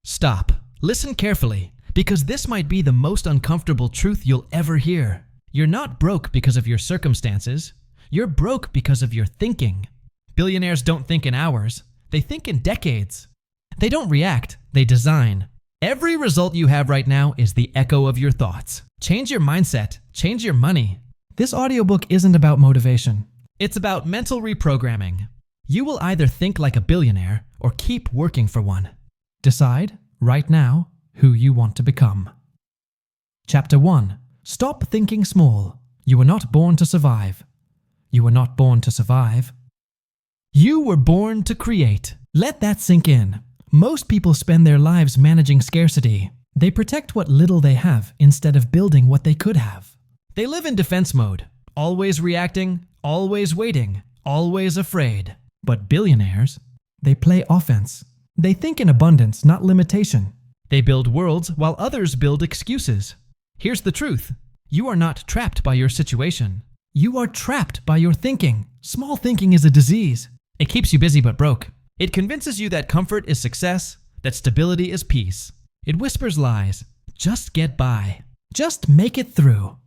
Stop. Listen carefully, because this might be the most uncomfortable truth you'll ever hear. You're not broke because of your circumstances. You're broke because of your thinking. Billionaires don't think in hours. They think in decades. They don't react, they design. Every result you have right now is the echo of your thoughts. Change your mindset, change your money. This audiobook isn't about motivation. It's about mental reprogramming. You will either think like a billionaire or keep working for one. Decide, right now, who you want to become. Chapter 1. Stop thinking small. You were not born to survive. You were not born to survive. You were born to create. Let that sink in. Most people spend their lives managing scarcity. They protect what little they have instead of building what they could have. They live in defense mode, always reacting, always waiting, always afraid. But billionaires, they play offense. They think in abundance, not limitation. They build worlds while others build excuses. Here's the truth. You are not trapped by your situation. You are trapped by your thinking. Small thinking is a disease. It keeps you busy but broke. It convinces you that comfort is success, that stability is peace. It whispers lies. Just get by. Just make it through.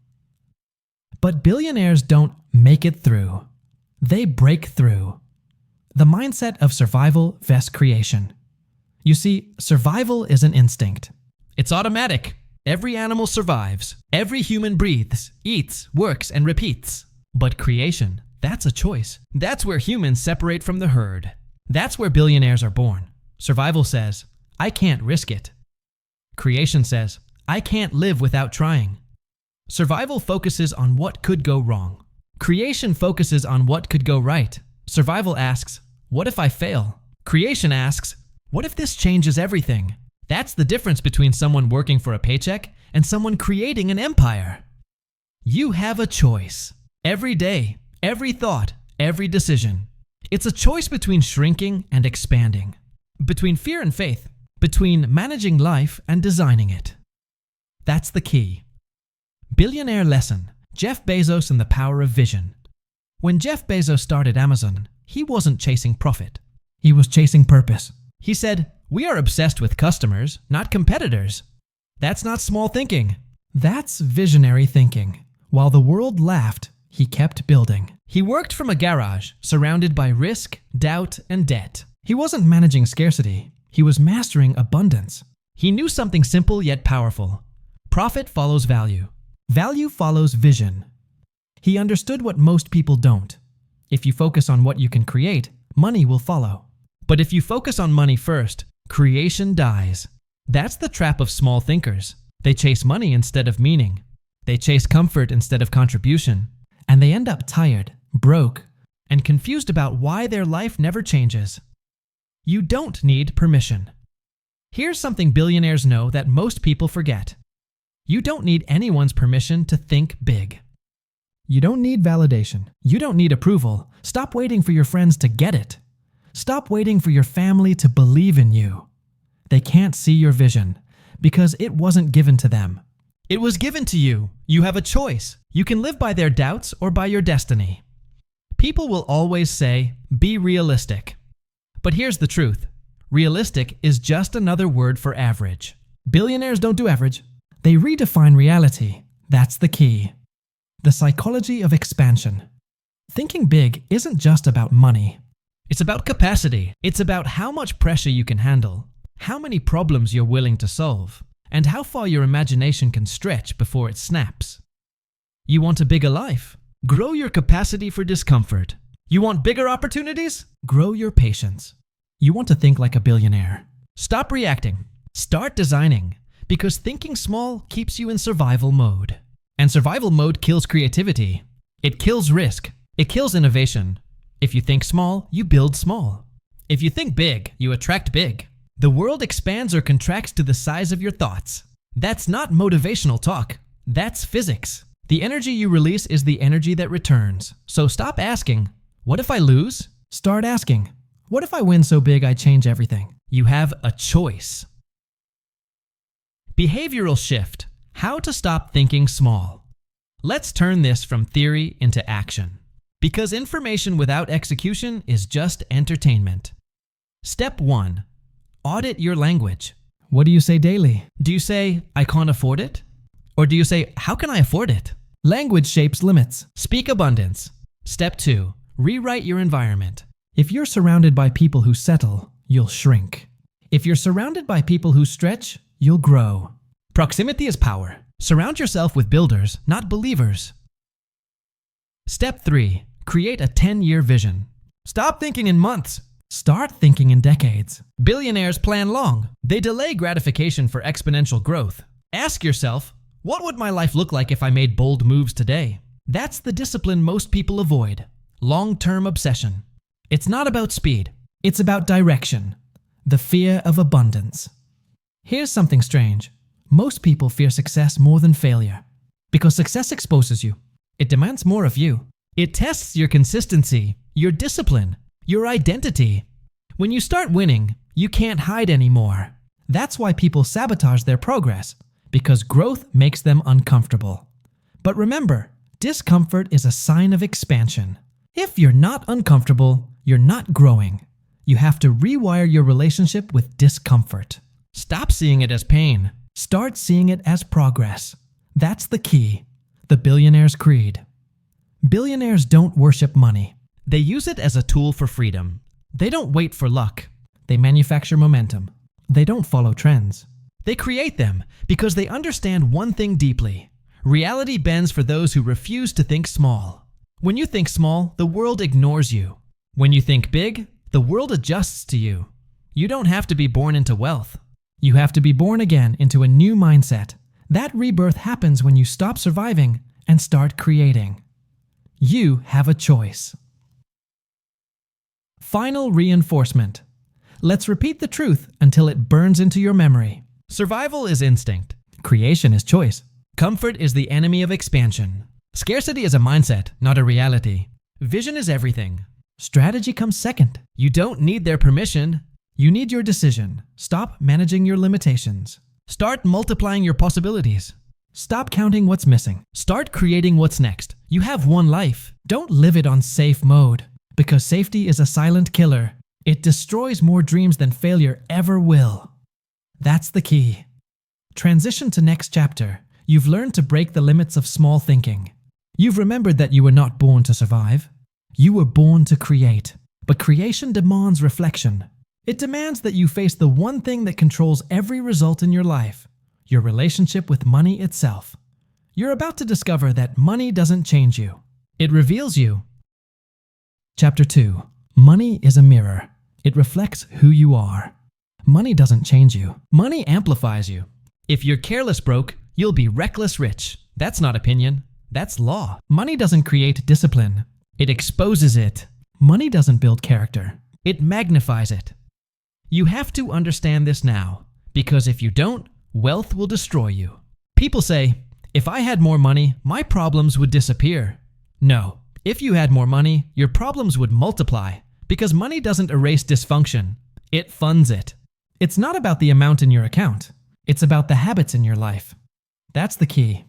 But billionaires don't make it through. They break through. The mindset of survival vs. creation. You see, survival is an instinct. It's automatic. Every animal survives. Every human breathes, eats, works, and repeats. But creation, that's a choice. That's where humans separate from the herd. That's where billionaires are born. Survival says, I can't risk it. Creation says, I can't live without trying. Survival focuses on what could go wrong. Creation focuses on what could go right. Survival asks, what if I fail? Creation asks, what if this changes everything? That's the difference between someone working for a paycheck and someone creating an empire. You have a choice. Every day, every thought, every decision. It's a choice between shrinking and expanding, between fear and faith, between managing life and designing it. That's the key. Billionaire lesson, Jeff Bezos and the power of vision. When Jeff Bezos started Amazon, he wasn't chasing profit. He was chasing purpose. He said, we are obsessed with customers, not competitors. That's not small thinking. That's visionary thinking. While the world laughed, he kept building. He worked from a garage, surrounded by risk, doubt, and debt. He wasn't managing scarcity. He was mastering abundance. He knew something simple yet powerful. Profit follows value. Value follows vision. He understood what most people don't. If you focus on what you can create, money will follow. But if you focus on money first, creation dies. That's the trap of small thinkers. They chase money instead of meaning. They chase comfort instead of contribution. And they end up tired, broke, and confused about why their life never changes. You don't need permission. Here's something billionaires know that most people forget. You don't need anyone's permission to think big. You don't need validation. You don't need approval. Stop waiting for your friends to get it. Stop waiting for your family to believe in you. They can't see your vision because it wasn't given to them. It was given to you. You have a choice. You can live by their doubts or by your destiny. People will always say, be realistic. But here's the truth. Realistic is just another word for average. Billionaires don't do average. They redefine reality. That's the key. The psychology of expansion. Thinking big isn't just about money. It's about capacity. It's about how much pressure you can handle, how many problems you're willing to solve, and how far your imagination can stretch before it snaps. You want a bigger life? Grow your capacity for discomfort. You want bigger opportunities? Grow your patience. You want to think like a billionaire? Stop reacting. Start designing. Because thinking small keeps you in survival mode. And survival mode kills creativity. It kills risk. It kills innovation. If you think small, you build small. If you think big, you attract big. The world expands or contracts to the size of your thoughts. That's not motivational talk. That's physics. The energy you release is the energy that returns. So stop asking, what if I lose? Start asking, what if I win so big I change everything? You have a choice. Behavioral shift. How to stop thinking small. Let's turn this from theory into action. Because information without execution is just entertainment. Step 1. Audit your language. What do you say daily? Do you say, I can't afford it? Or do you say, how can I afford it? Language shapes limits. Speak abundance. Step 2. Rewrite your environment. If you're surrounded by people who settle, you'll shrink. If you're surrounded by people who stretch, you'll grow. Proximity is power. Surround yourself with builders, not believers. Step 3. Create a 10-year vision. Stop thinking in months. Start thinking in decades. Billionaires plan long. They delay gratification for exponential growth. Ask yourself, what would my life look like if I made bold moves today? That's the discipline most people avoid. Long-term obsession. It's not about speed. It's about direction. The fear of abundance. Here's something strange. Most people fear success more than failure. Because success exposes you. It demands more of you. It tests your consistency, your discipline, your identity. When you start winning, you can't hide anymore. That's why people sabotage their progress, because growth makes them uncomfortable. But remember, discomfort is a sign of expansion. If you're not uncomfortable, you're not growing. You have to rewire your relationship with discomfort. Stop seeing it as pain. Start seeing it as progress. That's the key. The billionaire's creed. Billionaires don't worship money. They use it as a tool for freedom. They don't wait for luck. They manufacture momentum. They don't follow trends. They create them because they understand one thing deeply. Reality bends for those who refuse to think small. When you think small, the world ignores you. When you think big, the world adjusts to you. You don't have to be born into wealth. You have to be born again into a new mindset. That rebirth happens when you stop surviving and start creating. You have a choice. Final reinforcement. Let's repeat the truth until it burns into your memory. Survival is instinct. Creation is choice. Comfort is the enemy of expansion. Scarcity is a mindset, not a reality. Vision is everything. Strategy comes second. You don't need their permission. You need your decision. Stop managing your limitations. Start multiplying your possibilities. Stop counting what's missing. Start creating what's next. You have one life. Don't live it on safe mode, because safety is a silent killer. It destroys more dreams than failure ever will. That's the key. Transition to next chapter. You've learned to break the limits of small thinking. You've remembered that you were not born to survive. You were born to create. But creation demands reflection. It demands that you face the one thing that controls every result in your life. Your relationship with money itself. You're about to discover that money doesn't change you. It reveals you. Chapter 2. Money is a mirror. It reflects who you are. Money doesn't change you. Money amplifies you. If you're careless broke, you'll be reckless rich. That's not opinion. That's law. Money doesn't create discipline. It exposes it. Money doesn't build character. It magnifies it. You have to understand this now, because if you don't, wealth will destroy you. People say, if I had more money, my problems would disappear. No, if you had more money, your problems would multiply, because money doesn't erase dysfunction. It funds it. It's not about the amount in your account. It's about the habits in your life. That's the key.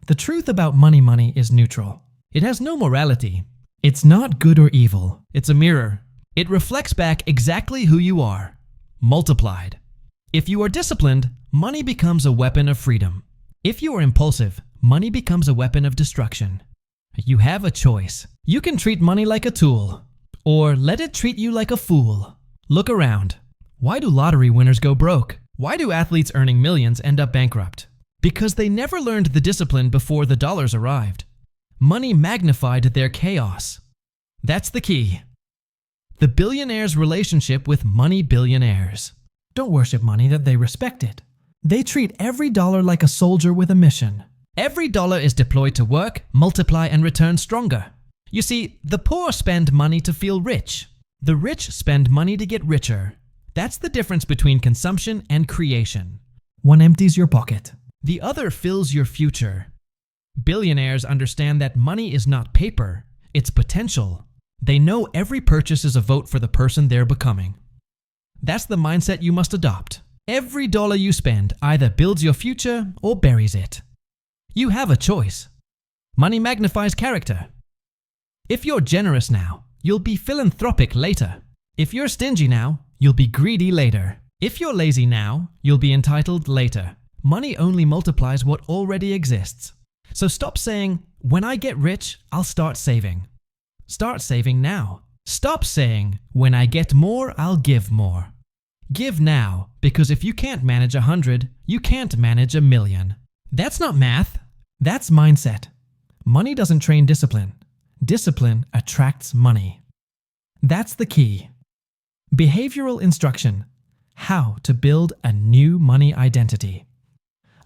The truth about money is neutral. It has no morality. It's not good or evil. It's a mirror. It reflects back exactly who you are, multiplied. If you are disciplined, money becomes a weapon of freedom. If you are impulsive, money becomes a weapon of destruction. You have a choice. You can treat money like a tool, or let it treat you like a fool. Look around. Why do lottery winners go broke? Why do athletes earning millions end up bankrupt? Because they never learned the discipline before the dollars arrived. Money magnified their chaos. That's the key. The billionaire's relationship with money billionaires. Don't worship money, that they respect it. They treat every dollar like a soldier with a mission. Every dollar is deployed to work, multiply, and return stronger. You see, the poor spend money to feel rich. The rich spend money to get richer. That's the difference between consumption and creation. One empties your pocket. The other fills your future. Billionaires understand that money is not paper, it's potential. They know every purchase is a vote for the person they're becoming. That's the mindset you must adopt. Every dollar you spend either builds your future or buries it. You have a choice. Money magnifies character. If you're generous now, you'll be philanthropic later. If you're stingy now, you'll be greedy later. If you're lazy now, you'll be entitled later. Money only multiplies what already exists. So stop saying, when I get rich, I'll start saving. Start saving now. Stop saying, when I get more, I'll give more. Give now, because if you can't manage 100, you can't manage 1,000,000. That's not math. That's mindset. Money doesn't train discipline. Discipline attracts money. That's the key. Behavioral instruction. How to build a new money identity.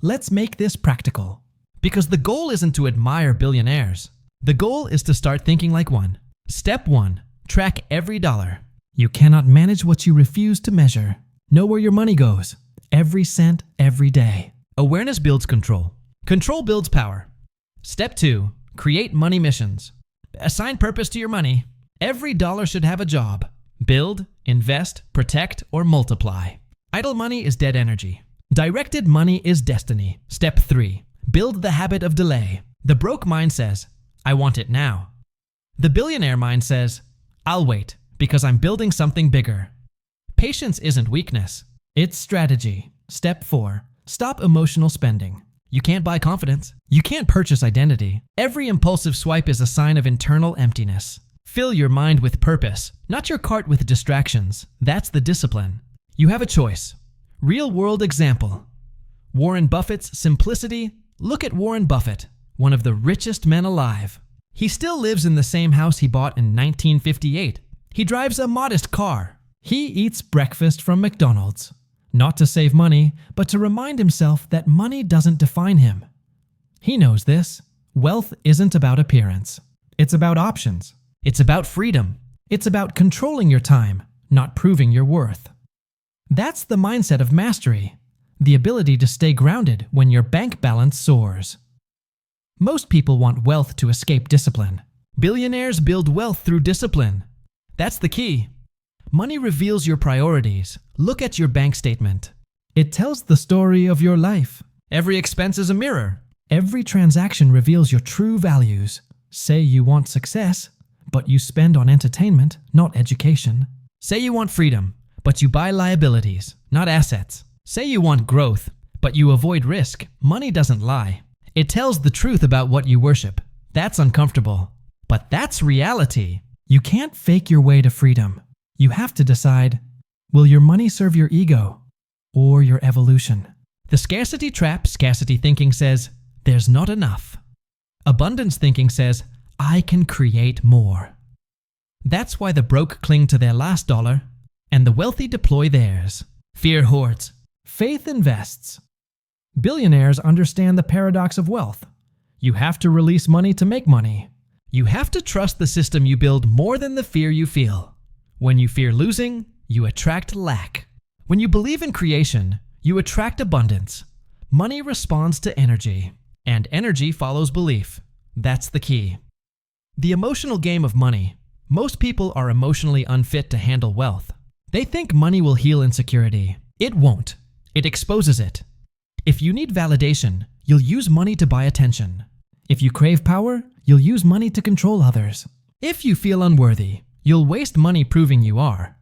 Let's make this practical. Because the goal isn't to admire billionaires. The goal is to start thinking like one. Step 1. Track every dollar. You cannot manage what you refuse to measure. Know where your money goes. Every cent, every day. Awareness builds control. Control builds power. Step 2. Create money missions. Assign purpose to your money. Every dollar should have a job. Build, invest, protect, or multiply. Idle money is dead energy. Directed money is destiny. Step 3. Build the habit of delay. The broke mind says, I want it now. The billionaire mind says, I'll wait because I'm building something bigger. Patience isn't weakness. It's strategy. Step 4. Stop emotional spending. You can't buy confidence. You can't purchase identity. Every impulsive swipe is a sign of internal emptiness. Fill your mind with purpose, not your cart with distractions. That's the discipline. You have a choice. Real-world example. Warren Buffett's simplicity. Look at Warren Buffett, one of the richest men alive. He still lives in the same house he bought in 1958. He drives a modest car. He eats breakfast from McDonald's. Not to save money, but to remind himself that money doesn't define him. He knows this. Wealth isn't about appearance. It's about options. It's about freedom. It's about controlling your time, not proving your worth. That's the mindset of mastery, the ability to stay grounded when your bank balance soars. Most people want wealth to escape discipline. Billionaires build wealth through discipline. That's the key. Money reveals your priorities. Look at your bank statement. It tells the story of your life. Every expense is a mirror. Every transaction reveals your true values. Say you want success, but you spend on entertainment, not education. Say you want freedom, but you buy liabilities, not assets. Say you want growth, but you avoid risk. Money doesn't lie. It tells the truth about what you worship. That's uncomfortable. But that's reality. You can't fake your way to freedom. You have to decide, will your money serve your ego or your evolution? The scarcity trap, scarcity thinking says, there's not enough. Abundance thinking says, I can create more. That's why the broke cling to their last dollar and the wealthy deploy theirs. Fear hoards. Faith invests. Billionaires understand the paradox of wealth. You have to release money to make money. You have to trust the system you build more than the fear you feel. When you fear losing, you attract lack. When you believe in creation, you attract abundance. Money responds to energy, and energy follows belief. That's the key. The emotional game of money. Most people are emotionally unfit to handle wealth. They think money will heal insecurity. It won't. It exposes it. If you need validation, you'll use money to buy attention. If you crave power, you'll use money to control others. If you feel unworthy, you'll waste money proving you are.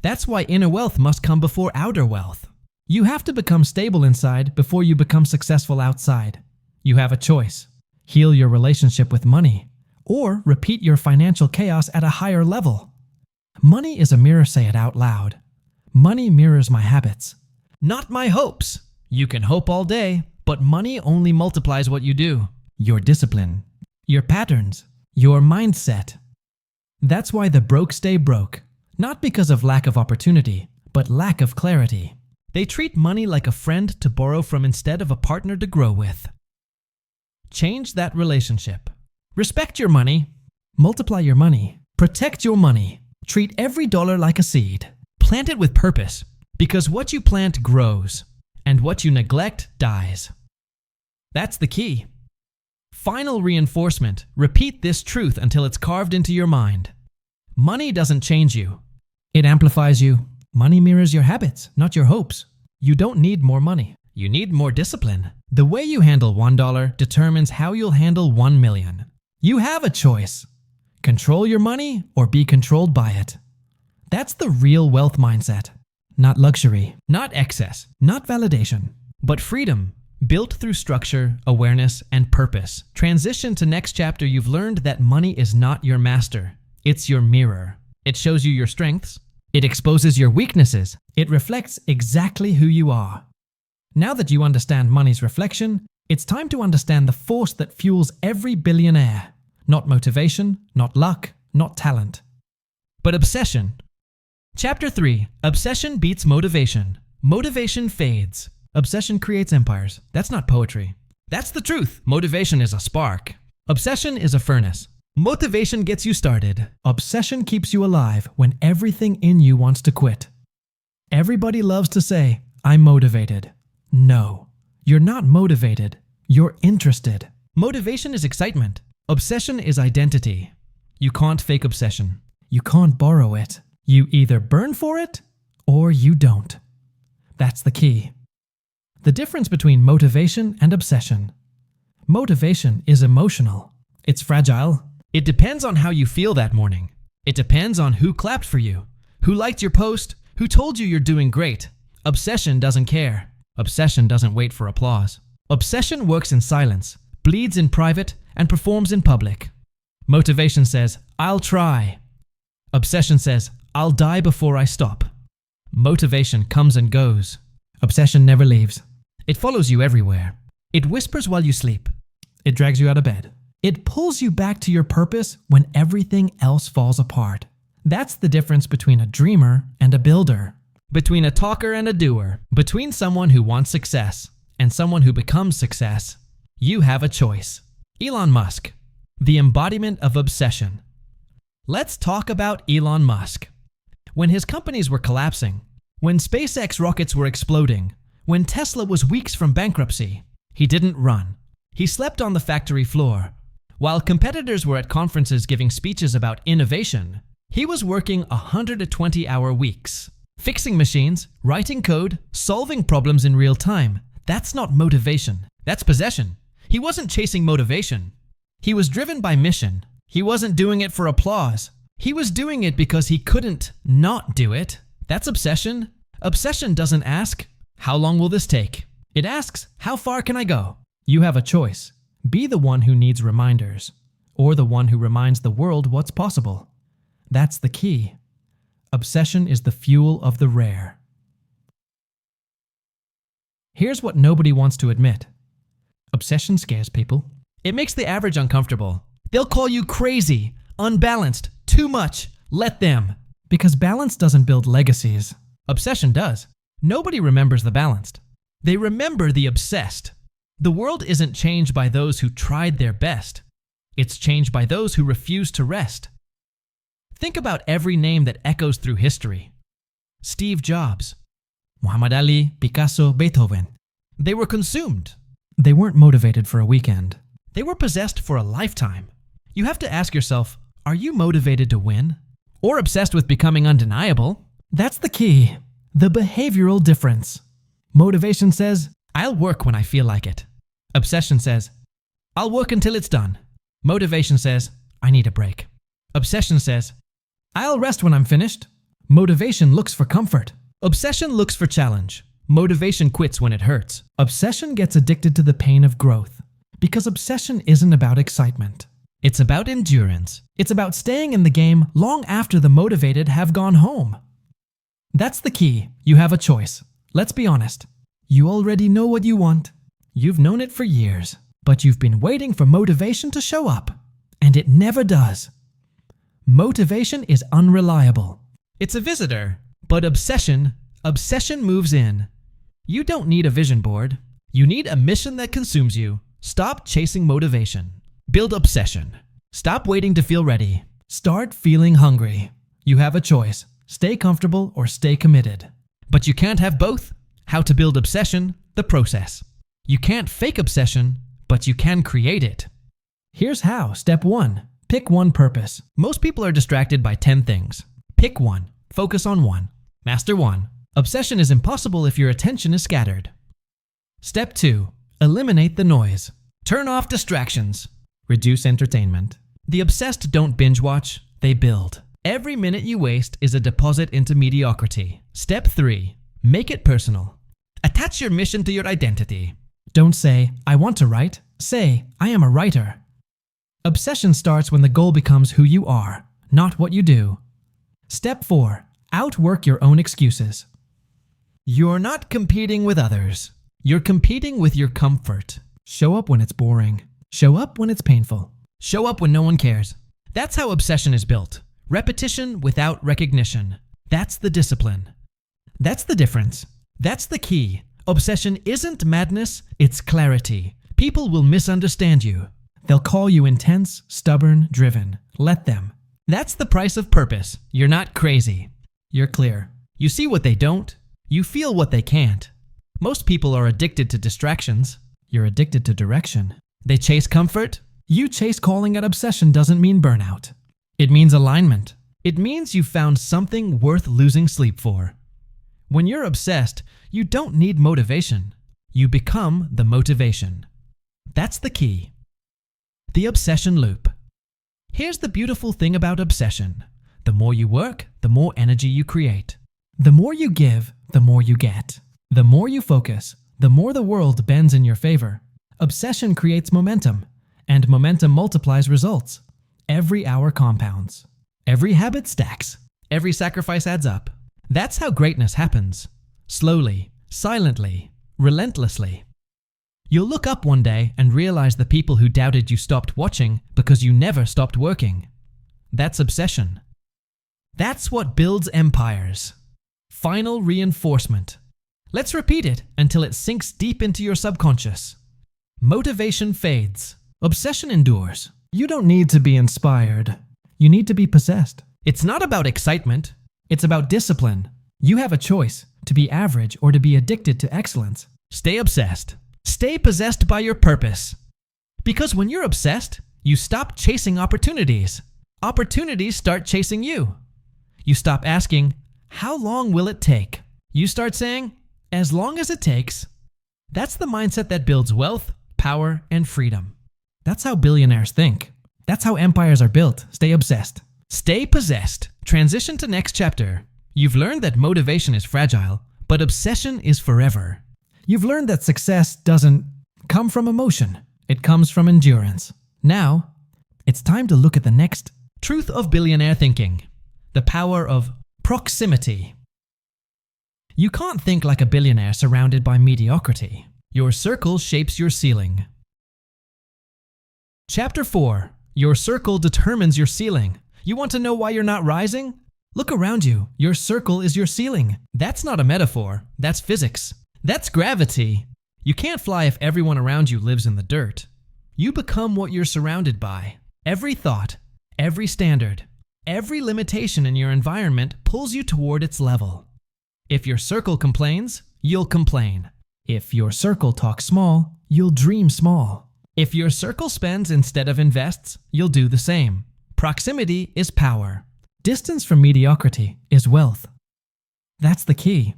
That's why inner wealth must come before outer wealth. You have to become stable inside before you become successful outside. You have a choice. Heal your relationship with money, or repeat your financial chaos at a higher level. Money is a mirror, say it out loud. Money mirrors my habits, not my hopes. You can hope all day, but money only multiplies what you do. Your discipline, your patterns, your mindset. That's why the broke stay broke, not because of lack of opportunity, but lack of clarity. They treat money like a friend to borrow from instead of a partner to grow with. Change that relationship. Respect your money. Multiply your money. Protect your money. Treat every dollar like a seed. Plant it with purpose, because what you plant grows, and what you neglect dies. That's the key. Final reinforcement. Repeat this truth until it's carved into your mind. Money doesn't change you. It amplifies you. Money mirrors your habits, not your hopes. You don't need more money. You need more discipline. The way you handle $1 determines how you'll handle 1 million. You have a choice. Control your money or be controlled by it. That's the real wealth mindset. not luxury, not excess, not validation, but freedom, built through structure, awareness, and purpose. Transition to next chapter. You've learned that money is not your master. It's your mirror. It shows you your strengths. It exposes your weaknesses. It reflects exactly who you are. Now that you understand money's reflection, it's time to understand the force that fuels every billionaire. Not motivation, not luck, not talent, but obsession. Chapter 3. Obsession beats motivation. Motivation fades. Obsession creates empires. That's not poetry. That's the truth. Motivation is a spark. Obsession is a furnace. Motivation gets you started. Obsession keeps you alive when everything in you wants to quit. Everybody loves to say, I'm motivated. No, you're not motivated. You're interested. Motivation is excitement. Obsession is identity. You can't fake obsession. You can't borrow it. You either burn for it or you don't. That's the key. The difference between motivation and obsession. Motivation is emotional. It's fragile. It depends on how you feel that morning. It depends on who clapped for you, who liked your post, who told you you're doing great. Obsession doesn't care. Obsession doesn't wait for applause. Obsession works in silence, bleeds in private, and performs in public. Motivation says, I'll try. Obsession says, I'll die before I stop. Motivation comes and goes. Obsession never leaves. It follows you everywhere. It whispers while you sleep. It drags you out of bed. It pulls you back to your purpose when everything else falls apart. That's the difference between a dreamer and a builder. Between a talker and a doer. Between someone who wants success and someone who becomes success. You have a choice. Elon Musk, the embodiment of obsession. Let's talk about Elon Musk. When his companies were collapsing, when SpaceX rockets were exploding, when Tesla was weeks from bankruptcy, he didn't run. He slept on the factory floor. While competitors were at conferences giving speeches about innovation, he was working 120-hour weeks, fixing machines, writing code, solving problems in real time. That's not motivation. That's possession. He wasn't chasing motivation. He was driven by mission. He wasn't doing it for applause. He was doing it because he couldn't not do it. That's obsession. Obsession doesn't ask, how long will this take? It asks, how far can I go? You have a choice. Be the one who needs reminders, or the one who reminds the world what's possible. That's the key. Obsession is the fuel of the rare. Here's what nobody wants to admit. Obsession scares people. It makes the average uncomfortable. They'll call you crazy, unbalanced, too much. Let them. Because balance doesn't build legacies. Obsession does. Nobody remembers the balanced. They remember the obsessed. The world isn't changed by those who tried their best. It's changed by those who refuse to rest. Think about every name that echoes through history. Steve Jobs, Muhammad Ali, Picasso, Beethoven. They were consumed. They weren't motivated for a weekend. They were possessed for a lifetime. You have to ask yourself, are you motivated to win? Or obsessed with becoming undeniable? That's the key. The behavioral difference. Motivation says, I'll work when I feel like it. Obsession says, I'll work until it's done. Motivation says, I need a break. Obsession says, I'll rest when I'm finished. Motivation looks for comfort. Obsession looks for challenge. Motivation quits when it hurts. Obsession gets addicted to the pain of growth. Because obsession isn't about excitement. It's about endurance. It's about staying in the game long after the motivated have gone home. That's the key. You have a choice. Let's be honest. You already know what you want. You've known it for years, but you've been waiting for motivation to show up, and it never does. Motivation is unreliable. It's a visitor, but obsession moves in. You don't need a vision board. You need a mission that consumes you. Stop chasing motivation. Build obsession. Stop waiting to feel ready. Start feeling hungry. You have a choice. Stay comfortable or stay committed. But you can't have both. How to build obsession, the process. You can't fake obsession, but you can create it. Here's how. Step 1. Pick one purpose. Most people are distracted by 10 things. Pick one. Focus on one. Master one. Obsession is impossible if your attention is scattered. Step 2. Eliminate the noise. Turn off distractions. Reduce entertainment. The obsessed don't binge watch, they build. Every minute you waste is a deposit into mediocrity. Step 3. Make it personal. Attach your mission to your identity. Don't say, I want to write. Say, I am a writer. Obsession starts when the goal becomes who you are, not what you do. Step 4. Outwork your own excuses. You're not competing with others. You're competing with your comfort. Show up when it's boring. Show up when it's painful. Show up when no one cares. That's how obsession is built. Repetition without recognition. That's the discipline. That's the difference. That's the key. Obsession isn't madness, it's clarity. People will misunderstand you. They'll call you intense, stubborn, driven. Let them. That's the price of purpose. You're not crazy. You're clear. You see what they don't. You feel what they can't. Most people are addicted to distractions. You're addicted to direction. They chase comfort. You chase calling it obsession doesn't mean burnout. It means alignment. It means you've found something worth losing sleep for. When you're obsessed, you don't need motivation. You become the motivation. That's the key. The obsession loop. Here's the beautiful thing about obsession. The more you work, the more energy you create. The more you give, the more you get. The more you focus, the more the world bends in your favor. Obsession creates momentum, and momentum multiplies results. Every hour compounds. Every habit stacks. Every sacrifice adds up. That's how greatness happens. Slowly, silently, relentlessly. You'll look up one day and realize the people who doubted you stopped watching because you never stopped working. That's obsession. That's what builds empires. Final reinforcement. Let's repeat it until it sinks deep into your subconscious. Motivation fades. Obsession endures. You don't need to be inspired. You need to be possessed. It's not about excitement. It's about discipline. You have a choice to be average or to be addicted to excellence. Stay obsessed. Stay possessed by your purpose. Because when you're obsessed, you stop chasing opportunities. Opportunities start chasing you. You stop asking, how long will it take? You start saying, as long as it takes. That's the mindset that builds wealth, power, and freedom. That's how billionaires think. That's how empires are built. Stay obsessed. Stay possessed. Transition to next chapter. You've learned that motivation is fragile, but obsession is forever. You've learned that success doesn't come from emotion. It comes from endurance. Now, it's time to look at the next truth of billionaire thinking. The power of proximity. You can't think like a billionaire surrounded by mediocrity. Your circle shapes your ceiling. Chapter 4. Your circle determines your ceiling. You want to know why you're not rising? Look around you. Your circle is your ceiling. That's not a metaphor. That's physics. That's gravity. You can't fly if everyone around you lives in the dirt. You become what you're surrounded by. Every thought, every standard, every limitation in your environment pulls you toward its level. If your circle complains, you'll complain. If your circle talks small, you'll dream small. If your circle spends instead of invests, you'll do the same. Proximity is power. Distance from mediocrity is wealth. That's the key.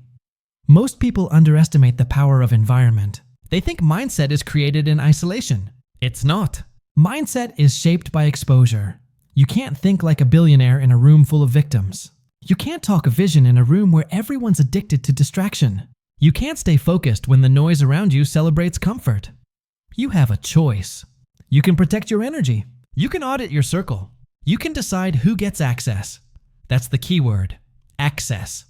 Most people underestimate the power of environment. They think mindset is created in isolation. It's not. Mindset is shaped by exposure. You can't think like a billionaire in a room full of victims. You can't talk a vision in a room where everyone's addicted to distraction. You can't stay focused when the noise around you celebrates comfort. You have a choice. You can protect your energy. You can audit your circle. You can decide who gets access. That's the key word, access.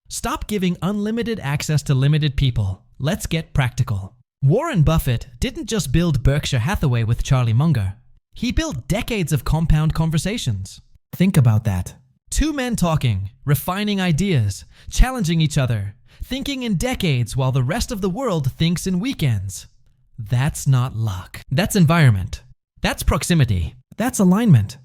Stop giving unlimited access to limited people. Let's get practical. Warren Buffett didn't just build Berkshire Hathaway with Charlie Munger. He built decades of compound conversations. Think about that. Two men talking, refining ideas, challenging each other, thinking in decades while the rest of the world thinks in weekends. That's not luck. That's environment. That's proximity. That's alignment.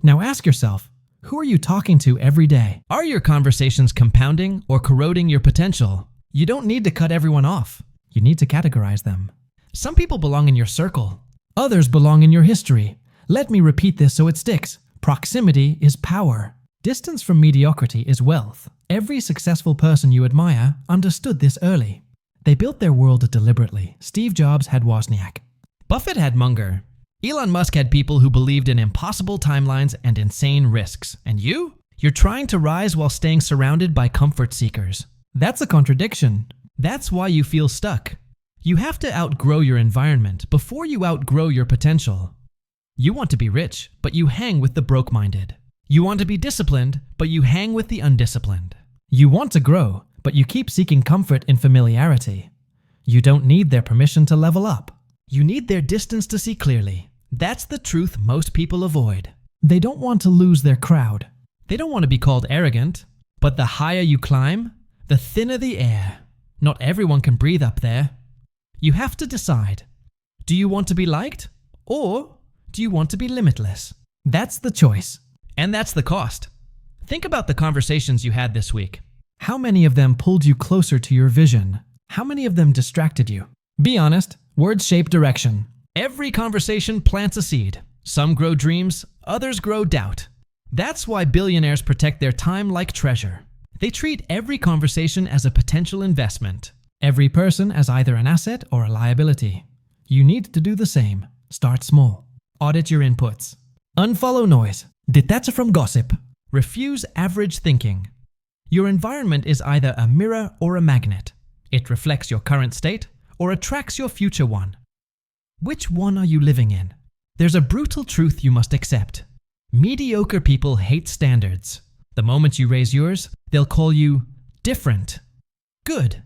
Now ask yourself, who are you talking to every day? Are your conversations compounding or corroding your potential? You don't need to cut everyone off. You need to categorize them. Some people belong in your circle. Others belong in your history. Let me repeat this so it sticks. Proximity is power. Distance from mediocrity is wealth. Every successful person you admire understood this early. They built their world deliberately. Steve Jobs had Wozniak. Buffett had Munger. Elon Musk had people who believed in impossible timelines and insane risks. And you? You're trying to rise while staying surrounded by comfort seekers. That's a contradiction. That's why you feel stuck. You have to outgrow your environment before you outgrow your potential. You want to be rich, but you hang with the broke-minded. You want to be disciplined, but you hang with the undisciplined. You want to grow, but you keep seeking comfort in familiarity. You don't need their permission to level up. You need their distance to see clearly. That's the truth most people avoid. They don't want to lose their crowd. They don't want to be called arrogant. But the higher you climb, the thinner the air. Not everyone can breathe up there. You have to decide. Do you want to be liked? Or do you want to be limitless? That's the choice. And that's the cost. Think about the conversations you had this week. How many of them pulled you closer to your vision? How many of them distracted you? Be honest, words shape direction. Every conversation plants a seed. Some grow dreams, others grow doubt. That's why billionaires protect their time like treasure. They treat every conversation as a potential investment. Every person as either an asset or a liability. You need to do the same. Start small. Audit your inputs. Unfollow noise. Detach from gossip. Refuse average thinking. Your environment is either a mirror or a magnet. It reflects your current state or attracts your future one. Which one are you living in? There's a brutal truth you must accept. Mediocre people hate standards. The moment you raise yours, they'll call you different. Good.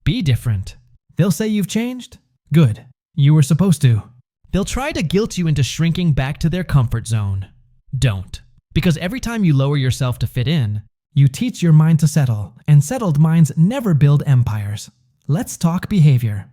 Be different. They'll say you've changed. Good. You were supposed to. They'll try to guilt you into shrinking back to their comfort zone. Don't. Because every time you lower yourself to fit in, you teach your mind to settle, and settled minds never build empires. Let's talk behavior.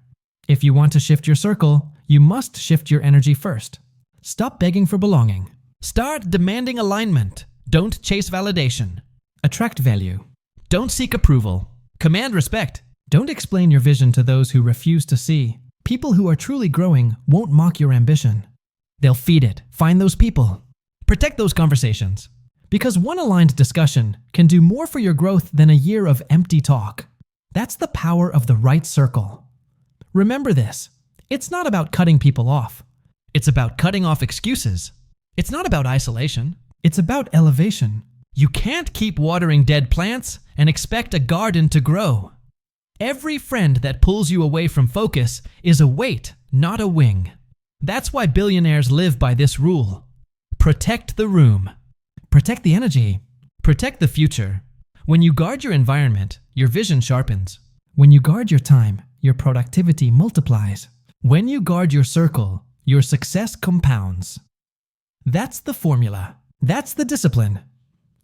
If you want to shift your circle, you must shift your energy first. Stop begging for belonging. Start demanding alignment. Don't chase validation. Attract value. Don't seek approval. Command respect. Don't explain your vision to those who refuse to see. People who are truly growing won't mock your ambition. They'll feed it. Find those people. Protect those conversations. Because one aligned discussion can do more for your growth than a year of empty talk. That's the power of the right circle. Remember this. It's not about cutting people off. It's about cutting off excuses. It's not about isolation. It's about elevation. You can't keep watering dead plants and expect a garden to grow. Every friend that pulls you away from focus is a weight, not a wing. That's why billionaires live by this rule. Protect the room. Protect the energy. Protect the future. When you guard your environment, your vision sharpens. When you guard your time, your productivity multiplies. When you guard your circle, your success compounds. That's the formula. That's the discipline.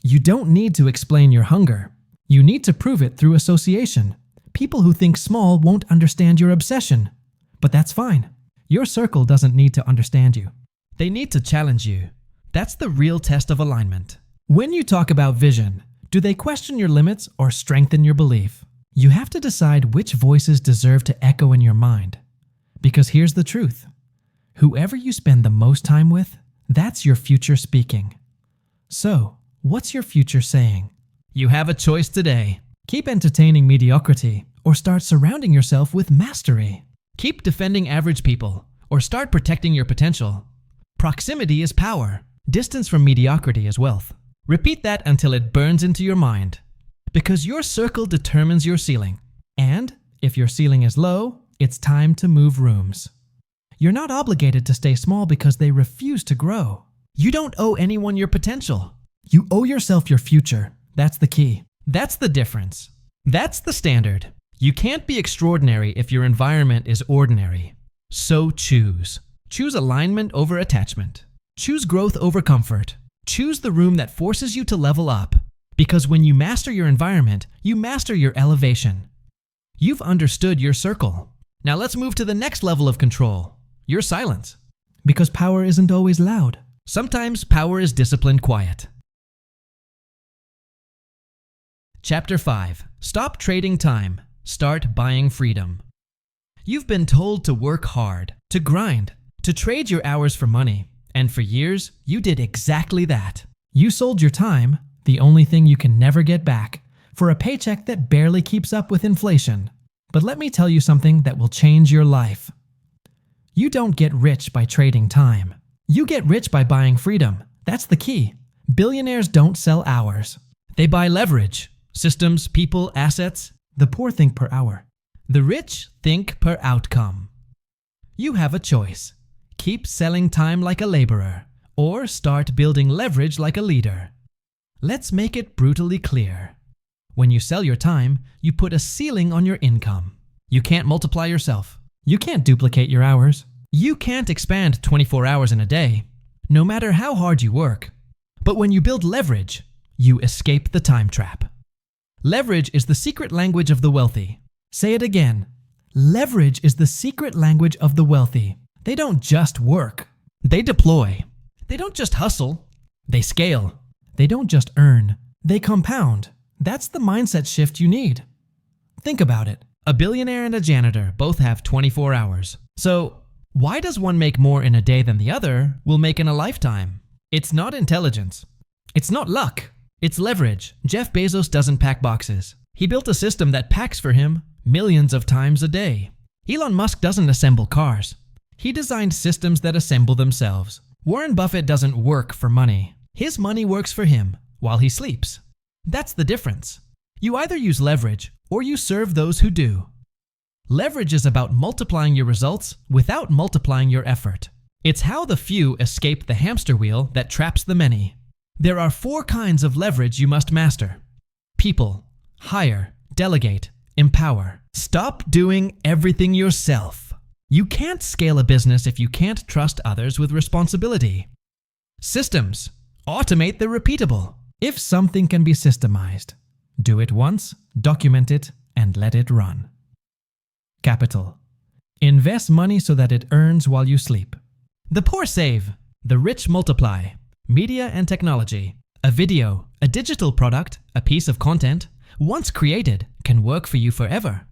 You don't need to explain your hunger. You need to prove it through association. People who think small won't understand your obsession. But that's fine. Your circle doesn't need to understand you. They need to challenge you. That's the real test of alignment. When you talk about vision, do they question your limits or strengthen your belief? You have to decide which voices deserve to echo in your mind. Because here's the truth. Whoever you spend the most time with, that's your future speaking. So, what's your future saying? You have a choice today. Keep entertaining mediocrity or start surrounding yourself with mastery. Keep defending average people or start protecting your potential. Proximity is power. Distance from mediocrity is wealth. Repeat that until it burns into your mind. Because your circle determines your ceiling. And if your ceiling is low, it's time to move rooms. You're not obligated to stay small because they refuse to grow. You don't owe anyone your potential. You owe yourself your future. That's the key. That's the difference. That's the standard. You can't be extraordinary if your environment is ordinary. So choose. Choose alignment over attachment. Choose growth over comfort. Choose the room that forces you to level up. Because when you master your environment, you master your elevation. You've understood your circle. Now let's move to the next level of control. Your silence. Because power isn't always loud. Sometimes power is disciplined quiet. Chapter 5. Stop trading time. Start buying freedom. You've been told to work hard, to grind, to trade your hours for money. And for years, you did exactly that. You sold your time, the only thing you can never get back, for a paycheck that barely keeps up with inflation. But let me tell you something that will change your life. You don't get rich by trading time. You get rich by buying freedom. That's the key. Billionaires don't sell hours. They buy leverage, systems, people, assets. The poor think per hour. The rich think per outcome. You have a choice. Keep selling time like a laborer, or start building leverage like a leader. Let's make it brutally clear. When you sell your time, you put a ceiling on your income. You can't multiply yourself. You can't duplicate your hours. You can't expand 24 hours in a day, no matter how hard you work. But when you build leverage, you escape the time trap. Leverage is the secret language of the wealthy. Say it again. Leverage is the secret language of the wealthy. They don't just work. They deploy. They don't just hustle. They scale. They don't just earn. They compound. That's the mindset shift you need. Think about it. A billionaire and a janitor both have 24 hours. So, why does one make more in a day than the other will make in a lifetime? It's not intelligence. It's not luck. It's leverage. Jeff Bezos doesn't pack boxes. He built a system that packs for him millions of times a day. Elon Musk doesn't assemble cars. He designed systems that assemble themselves. Warren Buffett doesn't work for money. His money works for him while he sleeps. That's the difference. You either use leverage or you serve those who do. Leverage is about multiplying your results without multiplying your effort. It's how the few escape the hamster wheel that traps the many. There are 4 kinds of leverage you must master. People, hire, delegate, empower. Stop doing everything yourself. You can't scale a business if you can't trust others with responsibility. Systems. Automate the repeatable. If something can be systemized, do it once, document it, and let it run. Capital. Invest money so that it earns while you sleep. The poor save. The rich multiply. Media and technology. A video, a digital product, a piece of content, once created, can work for you forever.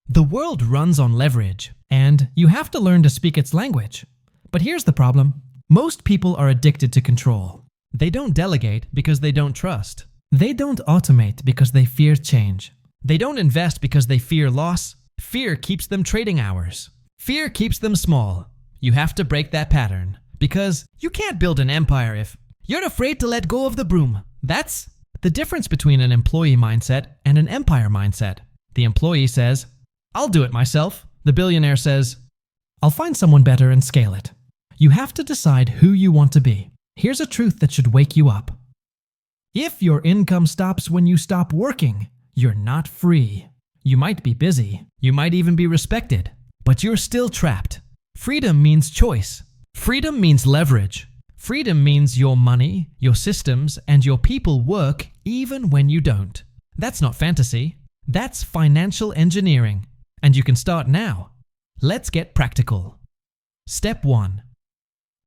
The world runs on leverage, and you have to learn to speak its language. But here's the problem. Most people are addicted to control. They don't delegate because they don't trust. They don't automate because they fear change. They don't invest because they fear loss. Fear keeps them trading hours. Fear keeps them small. You have to break that pattern, because you can't build an empire if you're afraid to let go of the broom. That's the difference between an employee mindset and an empire mindset. The employee says, "I'll do it myself." The billionaire says, "I'll find someone better and scale it." You have to decide who you want to be. Here's a truth that should wake you up. If your income stops when you stop working, you're not free. You might be busy, you might even be respected, but you're still trapped. Freedom means choice. Freedom means leverage. Freedom means your money, your systems, and your people work even when you don't. That's not fantasy. That's financial engineering. And you can start now. Let's get practical. Step 1.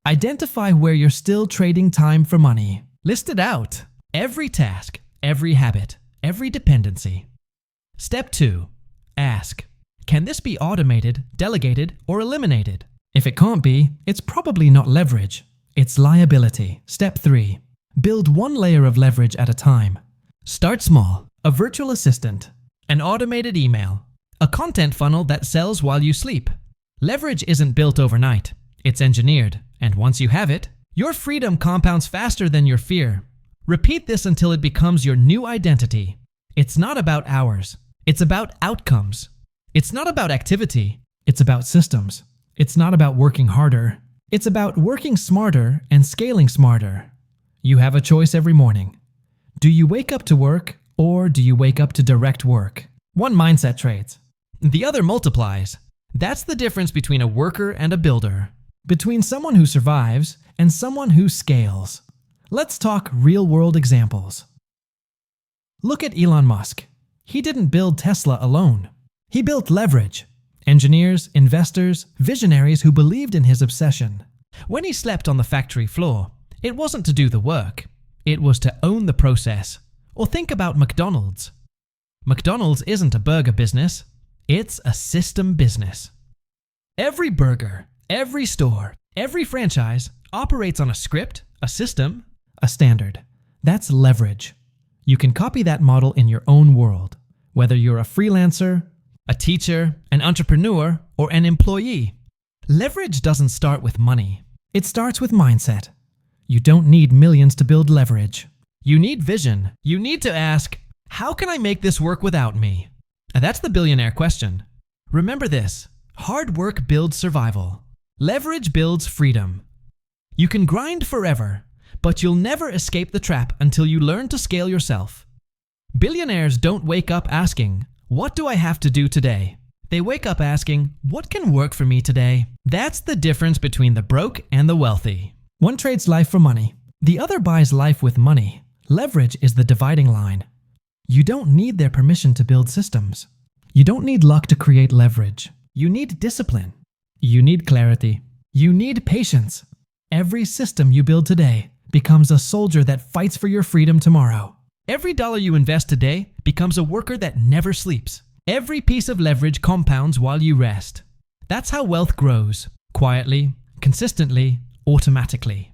Identify where you're still trading time for money. List it out. Every task, every habit, every dependency. Step 2. Ask, can this be automated, delegated, or eliminated? If it can't be, it's probably not leverage. It's liability. Step 3. Build one layer of leverage at a time. Start small. A virtual assistant, an automated email, a content funnel that sells while you sleep. Leverage isn't built overnight. It's engineered. And once you have it, your freedom compounds faster than your fear. Repeat this until it becomes your new identity. It's not about hours. It's about outcomes. It's not about activity. It's about systems. It's not about working harder. It's about working smarter and scaling smarter. You have a choice every morning. Do you wake up to work, or do you wake up to direct work? One mindset trades. The other multiplies. That's the difference between a worker and a builder. Between someone who survives and someone who scales. Let's talk real-world examples. Look at Elon Musk. He didn't build Tesla alone. He built leverage. Engineers, investors, visionaries who believed in his obsession. When he slept on the factory floor, it wasn't to do the work. It was to own the process. Or think about McDonald's. McDonald's isn't a burger business. It's a system business. Every burger, every store, every franchise operates on a script, a system, a standard. That's leverage. You can copy that model in your own world, whether you're a freelancer, a teacher, an entrepreneur, or an employee. Leverage doesn't start with money. It starts with mindset. You don't need millions to build leverage. You need vision. You need to ask, how can I make this work without me? And that's the billionaire question. Remember this, hard work builds survival. Leverage builds freedom. You can grind forever, but you'll never escape the trap until you learn to scale yourself. Billionaires don't wake up asking, what do I have to do today? They wake up asking, what can work for me today? That's the difference between the broke and the wealthy. One trades life for money. The other buys life with money. Leverage is the dividing line. You don't need their permission to build systems. You don't need luck to create leverage. You need discipline. You need clarity. You need patience. Every system you build today becomes a soldier that fights for your freedom tomorrow. Every dollar you invest today becomes a worker that never sleeps. Every piece of leverage compounds while you rest. That's how wealth grows, quietly, consistently, automatically.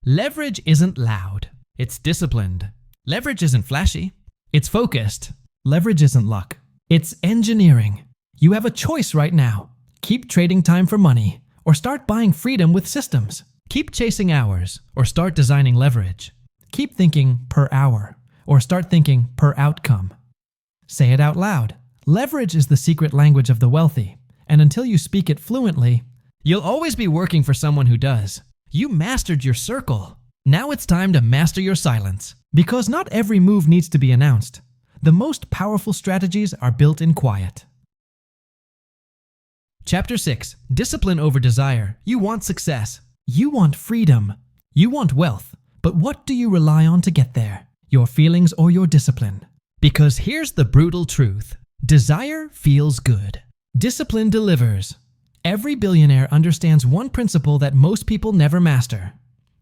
Leverage isn't loud, it's disciplined. Leverage isn't flashy, it's focused. Leverage isn't luck, it's engineering. You have a choice right now. Keep trading time for money, or start buying freedom with systems. Keep chasing hours, or start designing leverage. Keep thinking per hour, or start thinking per outcome. Say it out loud. Leverage is the secret language of the wealthy, and until you speak it fluently, you'll always be working for someone who does. You mastered your circle. Now it's time to master your silence. Because not every move needs to be announced. The most powerful strategies are built in quiet. Chapter 6. Discipline over desire. You want success. You want freedom. You want wealth. But what do you rely on to get there? Your feelings or your discipline? Because here's the brutal truth. Desire feels good. Discipline delivers. Every billionaire understands one principle that most people never master.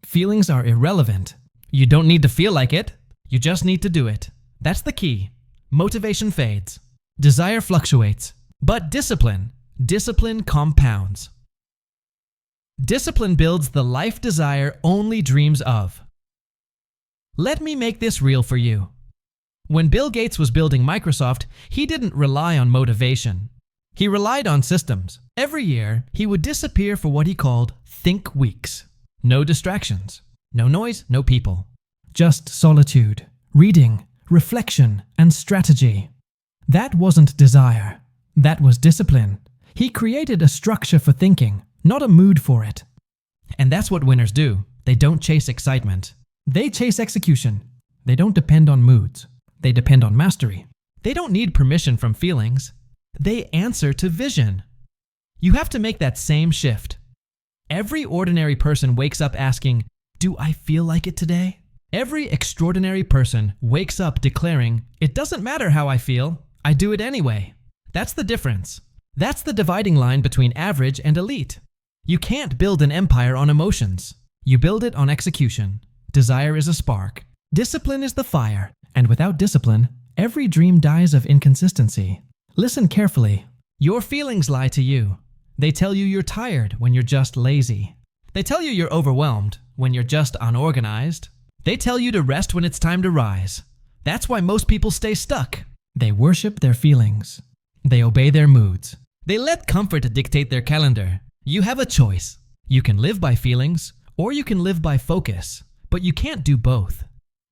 Feelings are irrelevant. You don't need to feel like it. You just need to do it. That's the key. Motivation fades. Desire fluctuates. But discipline compounds. Discipline builds the life desire only dreams of. Let me make this real for you. When Bill Gates was building Microsoft, he didn't rely on motivation. He relied on systems. Every year, he would disappear for what he called think weeks. No distractions, no noise, no people. Just solitude, reading, reflection, and strategy. That wasn't desire. That was discipline. He created a structure for thinking, not a mood for it. And that's what winners do. They don't chase excitement. They chase execution. They don't depend on moods. They depend on mastery. They don't need permission from feelings. They answer to vision. You have to make that same shift. Every ordinary person wakes up asking, do I feel like it today? Every extraordinary person wakes up declaring, it doesn't matter how I feel, I do it anyway. That's the difference. That's the dividing line between average and elite. You can't build an empire on emotions. You build it on execution. Desire is a spark. Discipline is the fire. And without discipline, every dream dies of inconsistency. Listen carefully. Your feelings lie to you. They tell you you're tired when you're just lazy. They tell you you're overwhelmed when you're just unorganized. They tell you to rest when it's time to rise. That's why most people stay stuck. They worship their feelings. They obey their moods. They let comfort dictate their calendar. You have a choice. You can live by feelings, or you can live by focus, but you can't do both.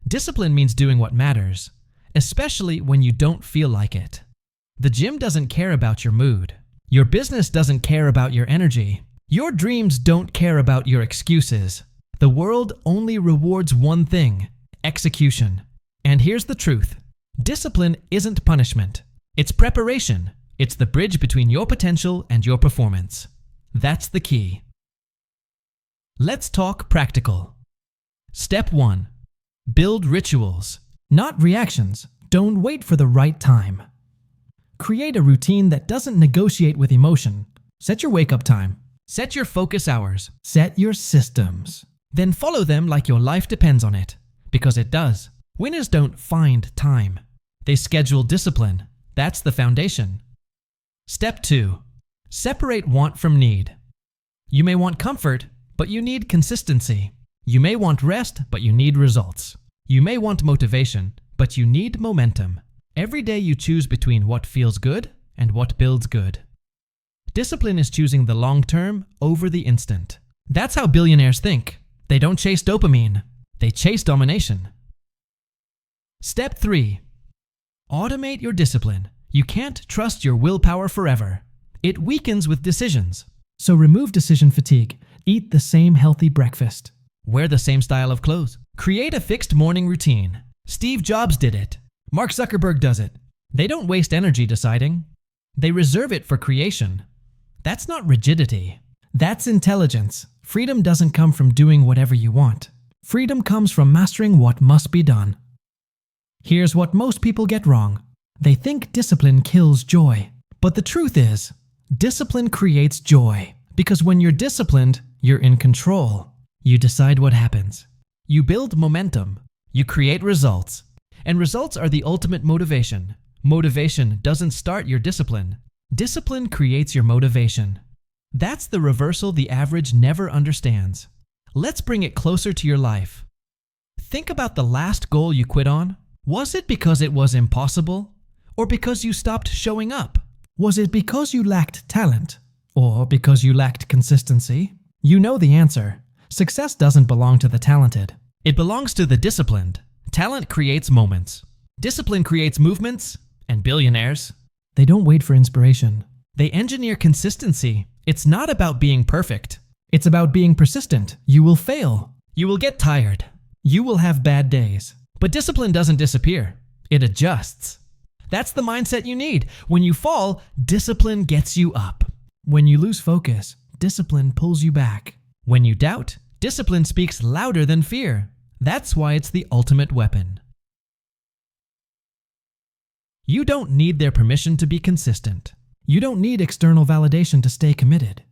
Discipline means doing what matters, especially when you don't feel like it. The gym doesn't care about your mood. Your business doesn't care about your energy. Your dreams don't care about your excuses. The world only rewards one thing: execution. And here's the truth. Discipline isn't punishment. It's preparation. It's the bridge between your potential and your performance. That's the key. Let's talk practical. Step 1. Build rituals, not reactions. Don't wait for the right time. Create a routine that doesn't negotiate with emotion. Set your wake-up time. Set your focus hours. Set your systems. Then follow them like your life depends on it, because it does. Winners don't find time. They schedule discipline. That's the foundation. Step 2. Separate want from need. You may want comfort, but you need consistency. You may want rest, but you need results. You may want motivation, but you need momentum. Every day you choose between what feels good and what builds good. Discipline is choosing the long term over the instant. That's how billionaires think. They don't chase dopamine. They chase domination. Step 3. Automate your discipline. You can't trust your willpower forever. It weakens with decisions. So remove decision fatigue. Eat the same healthy breakfast. Wear the same style of clothes. Create a fixed morning routine. Steve Jobs did it. Mark Zuckerberg does it. They don't waste energy deciding. They reserve it for creation. That's not rigidity. That's intelligence. Freedom doesn't come from doing whatever you want. Freedom comes from mastering what must be done. Here's what most people get wrong. They think discipline kills joy. But the truth is, discipline creates joy. Because when you're disciplined, you're in control. You decide what happens. You build momentum. You create results. And results are the ultimate motivation. Motivation doesn't start your discipline. Discipline creates your motivation. That's the reversal the average never understands. Let's bring it closer to your life. Think about the last goal you quit on. Was it because it was impossible? Or because you stopped showing up? Was it because you lacked talent? Or because you lacked consistency? You know the answer. Success doesn't belong to the talented. It belongs to the disciplined. Talent creates moments. Discipline creates movements. And billionaires, they don't wait for inspiration. They engineer consistency. It's not about being perfect. It's about being persistent. You will fail. You will get tired. You will have bad days. But discipline doesn't disappear. It adjusts. That's the mindset you need. When you fall, discipline gets you up. When you lose focus, discipline pulls you back. When you doubt, discipline speaks louder than fear. That's why it's the ultimate weapon. You don't need their permission to be consistent. You don't need external validation to stay committed.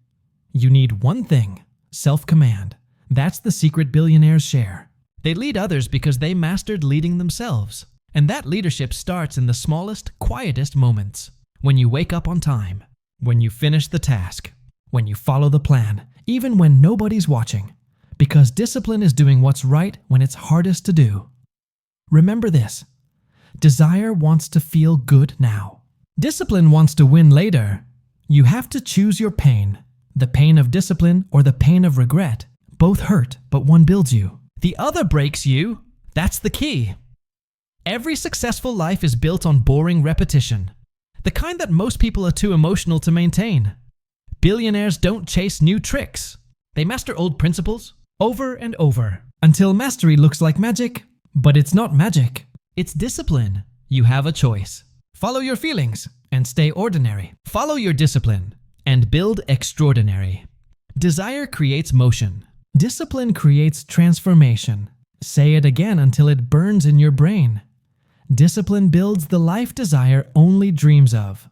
You need one thing: self-command. That's the secret billionaires share. They lead others because they mastered leading themselves. And that leadership starts in the smallest, quietest moments. When you wake up on time. When you finish the task. When you follow the plan, even when nobody's watching. Because discipline is doing what's right when it's hardest to do. Remember this. Desire wants to feel good now. Discipline wants to win later. You have to choose your pain. The pain of discipline or the pain of regret. Both hurt, but one builds you. The other breaks you. That's the key. Every successful life is built on boring repetition. The kind that most people are too emotional to maintain. Billionaires don't chase new tricks. They master old principles over and over until mastery looks like magic, but it's not magic. It's discipline. You have a choice. Follow your feelings and stay ordinary. Follow your discipline and build extraordinary. Desire creates motion. Discipline creates transformation. Say it again until it burns in your brain. Discipline builds the life desire only dreams of.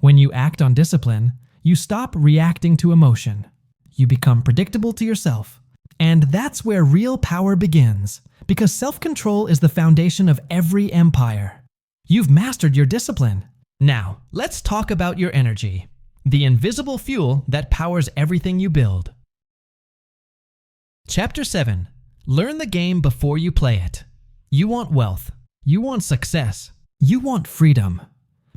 When you act on discipline, you stop reacting to emotion. You become predictable to yourself. And that's where real power begins, because self-control is the foundation of every empire. You've mastered your discipline. Now, let's talk about your energy, the invisible fuel that powers everything you build. Chapter 7. Learn the game before you play it. You want wealth. You want success. You want freedom.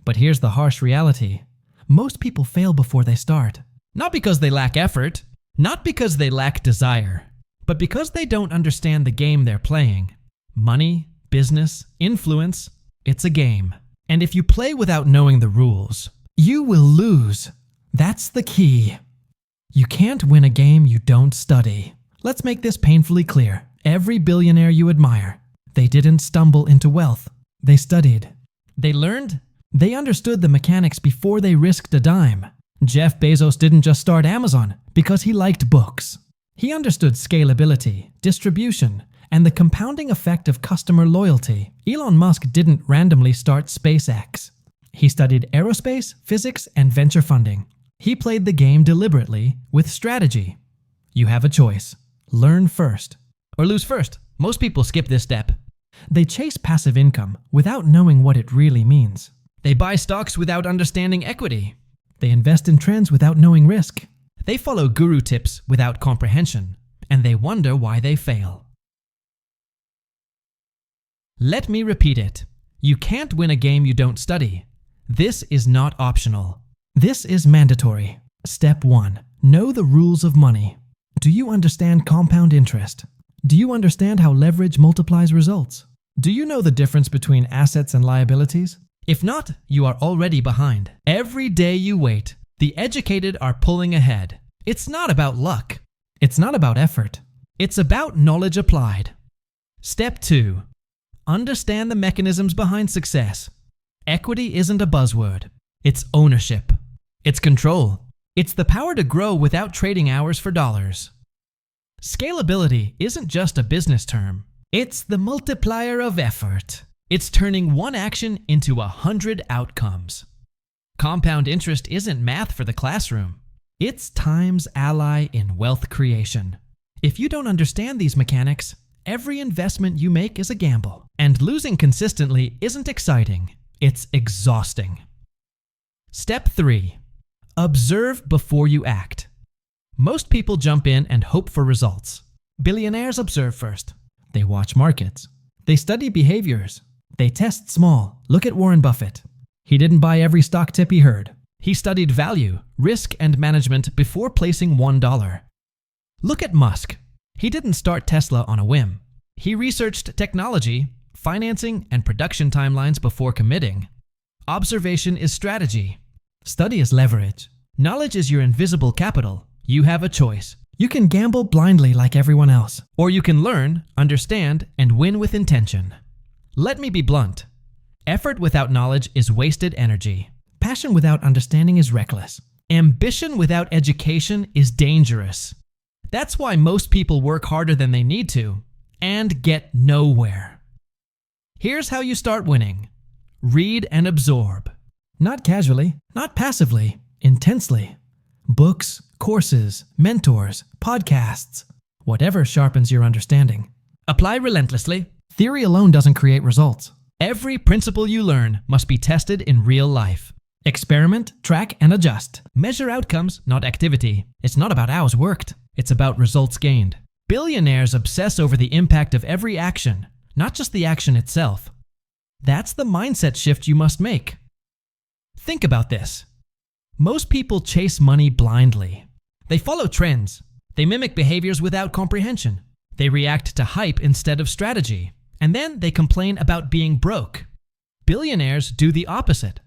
But here's the harsh reality. Most people fail before they start. Not because they lack effort, not because they lack desire, but because they don't understand the game they're playing. Money, business, influence, it's a game. And if you play without knowing the rules, you will lose. That's the key. You can't win a game you don't study. Let's make this painfully clear. Every billionaire you admire, they didn't stumble into wealth. They studied. They learned. They understood the mechanics before they risked a dime. Jeff Bezos didn't just start Amazon because he liked books. He understood scalability, distribution, and the compounding effect of customer loyalty. Elon Musk didn't randomly start SpaceX. He studied aerospace, physics, and venture funding. He played the game deliberately with strategy. You have a choice. Learn first. Or lose first. Most people skip this step. They chase passive income without knowing what it really means. They buy stocks without understanding equity. They invest in trends without knowing risk. They follow guru tips without comprehension. And they wonder why they fail. Let me repeat it. You can't win a game you don't study. This is not optional. This is mandatory. Step 1. Know the rules of money. Do you understand compound interest? Do you understand how leverage multiplies results? Do you know the difference between assets and liabilities? If not, you are already behind. Every day you wait, the educated are pulling ahead. It's not about luck. It's not about effort. It's about knowledge applied. Step 2. Understand the mechanisms behind success. Equity isn't a buzzword. It's ownership. It's control. It's the power to grow without trading hours for dollars. Scalability isn't just a business term. It's the multiplier of effort. It's turning one action into 100 outcomes. Compound interest isn't math for the classroom. It's time's ally in wealth creation. If you don't understand these mechanics, every investment you make is a gamble. And losing consistently isn't exciting. It's exhausting. Step 3. Observe before you act. Most people jump in and hope for results. Billionaires observe first. They watch markets. They study behaviors. They test small. Look at Warren Buffett. He didn't buy every stock tip he heard. He studied value, risk, and management before placing $1. Look at Musk. He didn't start Tesla on a whim. He researched technology, financing, and production timelines before committing. Observation is strategy. Study is leverage. Knowledge is your invisible capital. You have a choice. You can gamble blindly like everyone else, or you can learn, understand, and win with intention. Let me be blunt. Effort without knowledge is wasted energy. Passion without understanding is reckless. Ambition without education is dangerous. That's why most people work harder than they need to and get nowhere. Here's how you start winning. Read and absorb. Not casually, not passively, intensely. Books, courses, mentors, podcasts, whatever sharpens your understanding. Apply relentlessly. Theory alone doesn't create results. Every principle you learn must be tested in real life. Experiment, track, and adjust. Measure outcomes, not activity. It's not about hours worked. It's about results gained. Billionaires obsess over the impact of every action, not just the action itself. That's the mindset shift you must make. Think about this. Most people chase money blindly. They follow trends. They mimic behaviors without comprehension. They react to hype instead of strategy. And then they complain about being broke. Billionaires do the opposite.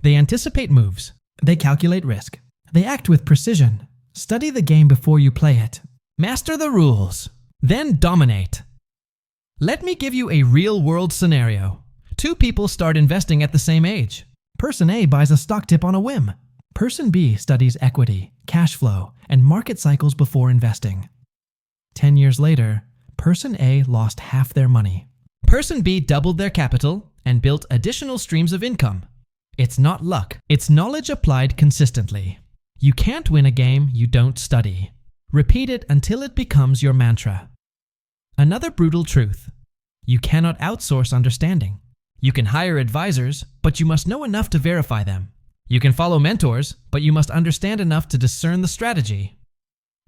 They anticipate moves. They calculate risk. They act with precision. Study the game before you play it. Master the rules. Then dominate. Let me give you a real-world scenario. Two people start investing at the same age. Person A buys a stock tip on a whim. Person B studies equity, cash flow, and market cycles before investing. 10 years later, Person A lost half their money. Person B doubled their capital and built additional streams of income. It's not luck, it's knowledge applied consistently. You can't win a game you don't study. Repeat it until it becomes your mantra. Another brutal truth. You cannot outsource understanding. You can hire advisors, but you must know enough to verify them. You can follow mentors, but you must understand enough to discern the strategy.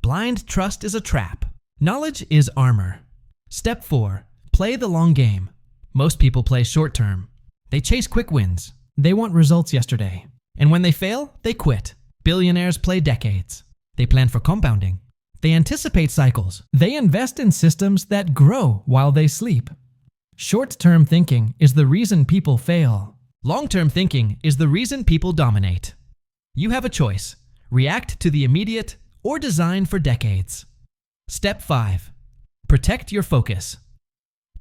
Blind trust is a trap. Knowledge is armor. Step 4. Play the long game. Most people play short term. They chase quick wins. They want results yesterday. And when they fail, they quit. Billionaires play decades. They plan for compounding. They anticipate cycles. They invest in systems that grow while they sleep. Short-term thinking is the reason people fail. Long-term thinking is the reason people dominate. You have a choice. React to the immediate or design for decades. Step 5. Protect your focus.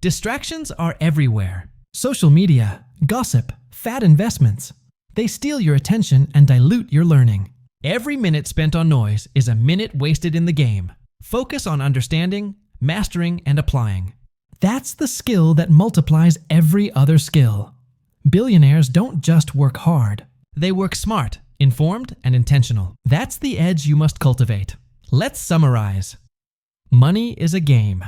Distractions are everywhere. Social media, gossip, fad investments. They steal your attention and dilute your learning. Every minute spent on noise is a minute wasted in the game. Focus on understanding, mastering, and applying. That's the skill that multiplies every other skill. Billionaires don't just work hard. They work smart, informed, and intentional. That's the edge you must cultivate. Let's summarize. Money is a game.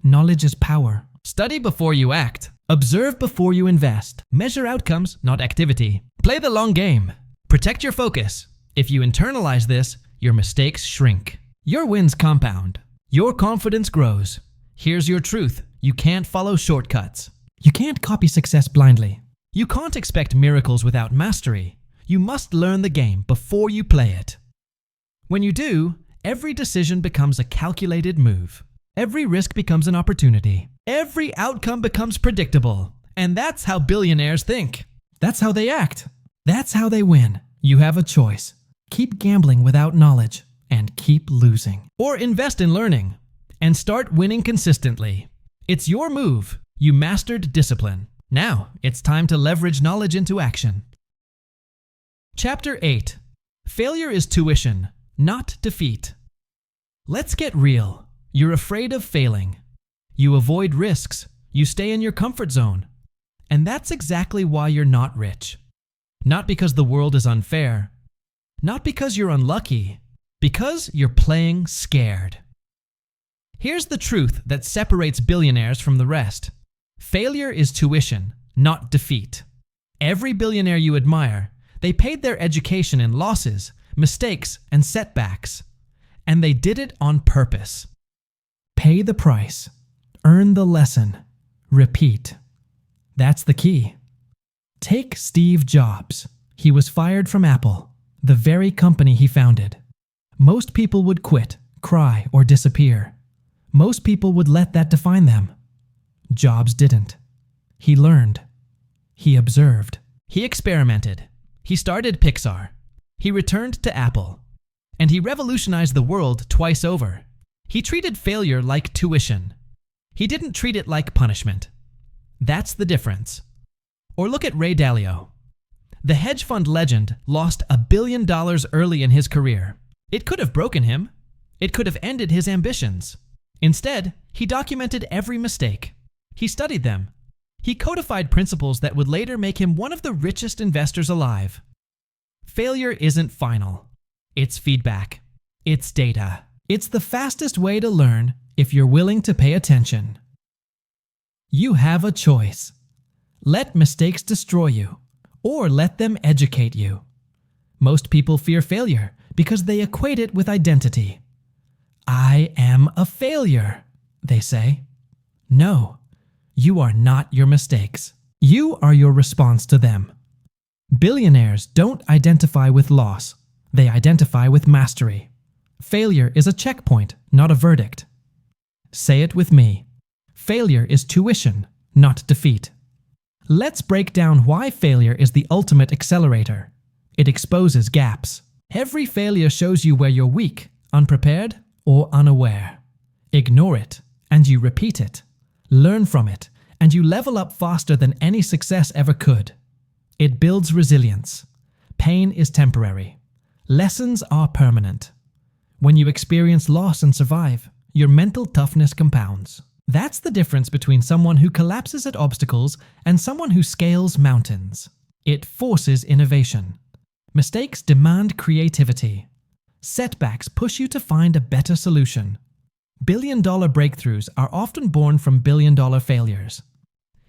Knowledge is power. Study before you act. Observe before you invest. Measure outcomes, not activity. Play the long game. Protect your focus. If you internalize this, your mistakes shrink. Your wins compound. Your confidence grows. Here's your truth. You can't follow shortcuts. You can't copy success blindly. You can't expect miracles without mastery. You must learn the game before you play it. When you do, Every decision becomes a calculated move. Every risk becomes an opportunity. Every outcome becomes predictable. And that's how billionaires think. That's how they act. That's how they win. You have a choice. Keep gambling without knowledge and keep losing. Or invest in learning and start winning consistently. It's your move. You mastered discipline. Now it's time to leverage knowledge into action. Chapter 8. Failure is tuition, not defeat. Let's get real. You're afraid of failing. You avoid risks. You stay in your comfort zone. And that's exactly why you're not rich. Not because the world is unfair. Not because you're unlucky. Because you're playing scared. Here's the truth that separates billionaires from the rest. Failure is tuition, not defeat. Every billionaire you admire, they paid their education in losses, mistakes, and setbacks. And they did it on purpose. Pay the price. Earn the lesson. Repeat. That's the key. Take Steve Jobs. He was fired from Apple, the very company he founded. Most people would quit, cry, or disappear. Most people would let that define them. Jobs didn't. He learned. He observed. He experimented. He started Pixar. He returned to Apple. And he revolutionized the world twice over. He treated failure like tuition. He didn't treat it like punishment. That's the difference. Or look at Ray Dalio. The hedge fund legend lost $1 billion early in his career. It could have broken him. It could have ended his ambitions. Instead, he documented every mistake. He studied them. He codified principles that would later make him one of the richest investors alive. Failure isn't final. It's feedback. It's data. It's the fastest way to learn if you're willing to pay attention. You have a choice. Let mistakes destroy you, or let them educate you. Most people fear failure because they equate it with identity. I am a failure, they say. No, you are not your mistakes. You are your response to them. Billionaires don't identify with loss. They identify with mastery. Failure is a checkpoint, not a verdict. Say it with me. Failure is tuition, not defeat. Let's break down why failure is the ultimate accelerator. It exposes gaps. Every failure shows you where you're weak, unprepared, or unaware. Ignore it, and you repeat it. Learn from it, and you level up faster than any success ever could. It builds resilience. Pain is temporary. Lessons are permanent. When you experience loss and survive, your mental toughness compounds. That's the difference between someone who collapses at obstacles and someone who scales mountains. It forces innovation. Mistakes demand creativity. Setbacks push you to find a better solution. Billion-dollar breakthroughs are often born from billion-dollar failures.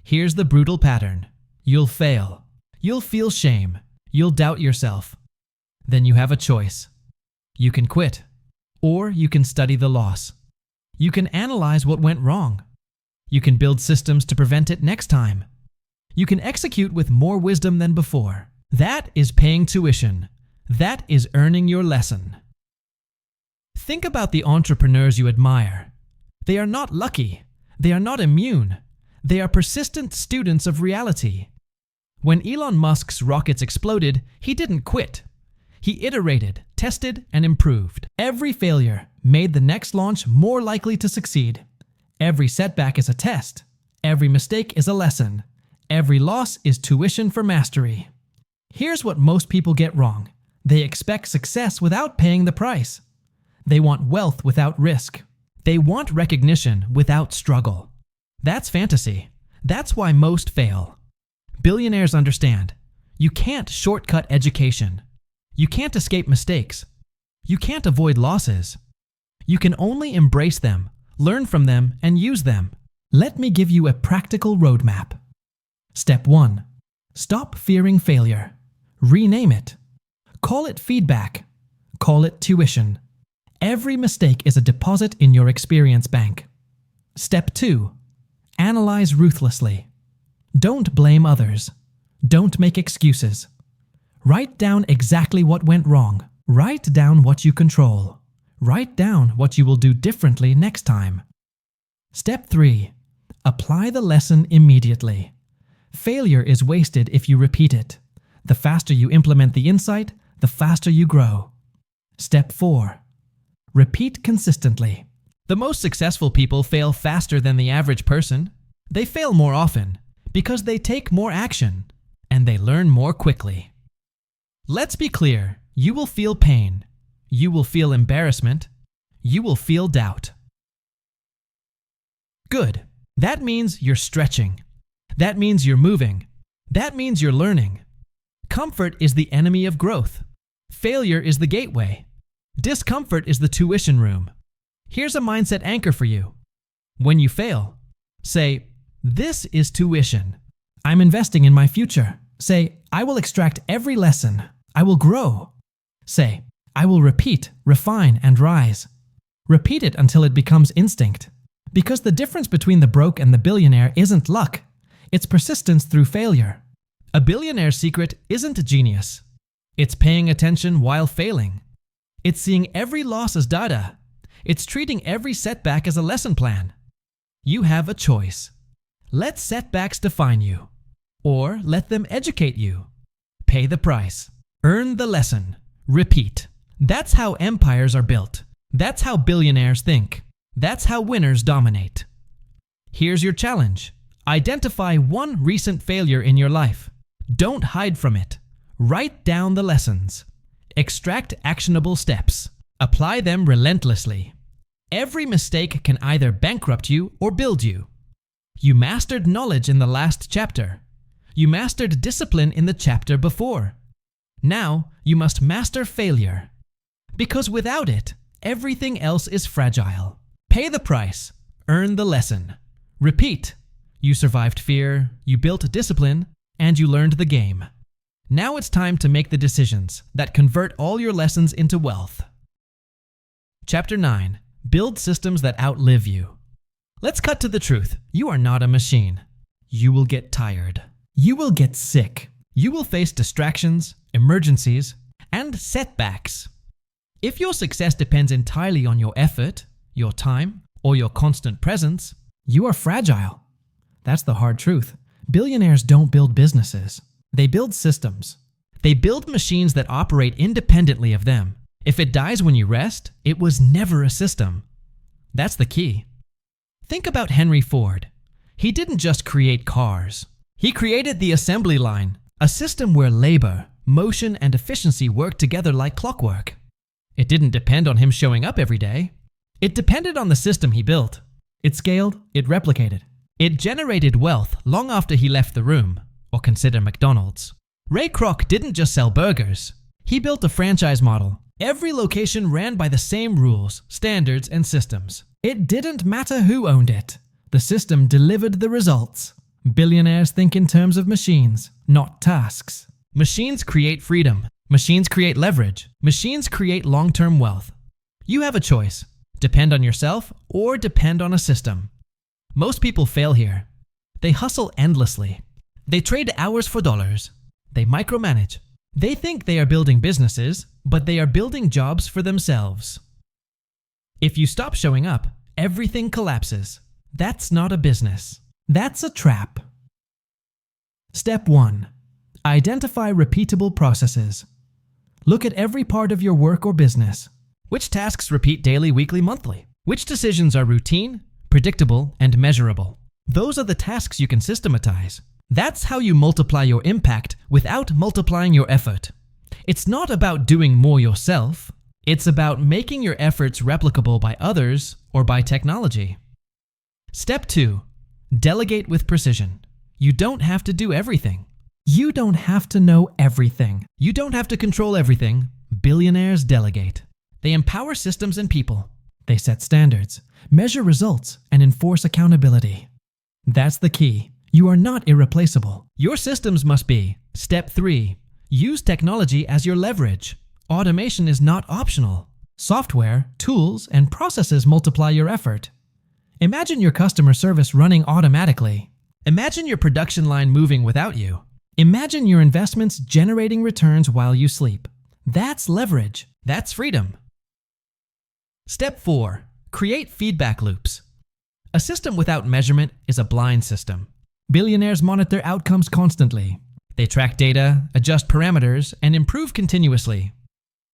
Here's the brutal pattern. You'll fail. You'll feel shame. You'll doubt yourself. Then you have a choice. You can quit, or you can study the loss. You can analyze what went wrong. You can build systems to prevent it next time. You can execute with more wisdom than before. That is paying tuition. That is earning your lesson. Think about the entrepreneurs you admire. They are not lucky. They are not immune. They are persistent students of reality. When Elon Musk's rockets exploded, he didn't quit. He iterated, tested, and improved. Every failure made the next launch more likely to succeed. Every setback is a test. Every mistake is a lesson. Every loss is tuition for mastery. Here's what most people get wrong. They expect success without paying the price. They want wealth without risk. They want recognition without struggle. That's fantasy. That's why most fail. Billionaires understand. You can't shortcut education. You can't escape mistakes. You can't avoid losses. You can only embrace them, learn from them, and use them. Let me give you a practical roadmap. Step 1. Stop fearing failure. Rename it. Call it feedback. Call it tuition. Every mistake is a deposit in your experience bank. Step 2. Analyze ruthlessly. Don't blame others. Don't make excuses. Write down exactly what went wrong. Write down what you control. Write down what you will do differently next time. Step 3. Apply the lesson immediately. Failure is wasted if you repeat it. The faster you implement the insight, the faster you grow. Step 4. Repeat consistently. The most successful people fail faster than the average person. They fail more often because they take more action and they learn more quickly. Let's be clear, you will feel pain. You will feel embarrassment. You will feel doubt. Good. That means you're stretching. That means you're moving. That means you're learning. Comfort is the enemy of growth. Failure is the gateway. Discomfort is the tuition room. Here's a mindset anchor for you. When you fail, say, "This is tuition. I'm investing in my future." Say, "I will extract every lesson. I will grow." Say, "I will repeat, refine, and rise." Repeat it until it becomes instinct. Because the difference between the broke and the billionaire isn't luck. It's persistence through failure. A billionaire's secret isn't genius. It's paying attention while failing. It's seeing every loss as data. It's treating every setback as a lesson plan. You have a choice. Let setbacks define you, or let them educate you. Pay the price. Earn the lesson. Repeat. That's how empires are built. That's how billionaires think. That's how winners dominate. Here's your challenge. Identify one recent failure in your life. Don't hide from it. Write down the lessons. Extract actionable steps. Apply them relentlessly. Every mistake can either bankrupt you or build you. You mastered knowledge in the last chapter. You mastered discipline in the chapter before. Now you must master failure. Because without it, everything else is fragile. Pay the price. Earn the lesson. Repeat. You survived fear, you built discipline, and you learned the game. Now it's time to make the decisions that convert all your lessons into wealth. Chapter 9. Build systems that outlive you. Let's cut to the truth. You are not a machine. You will get tired. You will get sick. You will face distractions, emergencies, and setbacks. If your success depends entirely on your effort, your time, or your constant presence, you are fragile. That's the hard truth. Billionaires don't build businesses. They build systems. They build machines that operate independently of them. If it dies when you rest, it was never a system. That's the key. Think about Henry Ford. He didn't just create cars. He created the assembly line, a system where labor, motion, and efficiency worked together like clockwork. It didn't depend on him showing up every day. It depended on the system he built. It scaled, it replicated. It generated wealth long after he left the room, or consider McDonald's. Ray Kroc didn't just sell burgers. He built a franchise model. Every location ran by the same rules, standards, and systems. It didn't matter who owned it. The system delivered the results. Billionaires think in terms of machines, not tasks. Machines create freedom. Machines create leverage. Machines create long-term wealth. You have a choice. Depend on yourself or depend on a system. Most people fail here. They hustle endlessly. They trade hours for dollars. They micromanage. They think they are building businesses, but they are building jobs for themselves. If you stop showing up, everything collapses. That's not a business. That's a trap. Step 1. Identify repeatable processes. Look at every part of your work or business. Which tasks repeat daily, weekly, monthly? Which decisions are routine, predictable, and measurable? Those are the tasks you can systematize. That's how you multiply your impact without multiplying your effort. It's not about doing more yourself. It's about making your efforts replicable by others or by technology. Step 2. Delegate with precision. You don't have to do everything. You don't have to know everything. You don't have to control everything. Billionaires delegate. They empower systems and people. They set standards, measure results, and enforce accountability. That's the key. You are not irreplaceable. Your systems must be. Step 3. Use technology as your leverage. Automation is not optional. Software, tools, and processes multiply your effort. Imagine your customer service running automatically. Imagine your production line moving without you. Imagine your investments generating returns while you sleep. That's leverage. That's freedom. Step 4. Create feedback loops. A system without measurement is a blind system. Billionaires monitor outcomes constantly. They track data, adjust parameters, and improve continuously.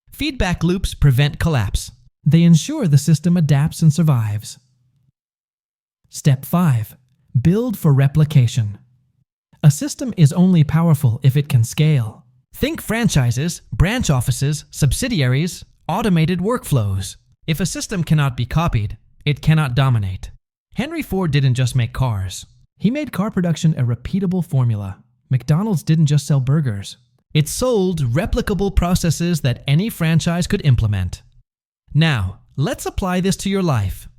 Feedback loops prevent collapse. They ensure the system adapts and survives. Step 5. Build for replication. A system is only powerful if it can scale. Think franchises, branch offices, subsidiaries, automated workflows. If a system cannot be copied, it cannot dominate. Henry Ford didn't just make cars. He made car production a repeatable formula. McDonald's didn't just sell burgers. It sold replicable processes that any franchise could implement. Now, let's apply this to your life.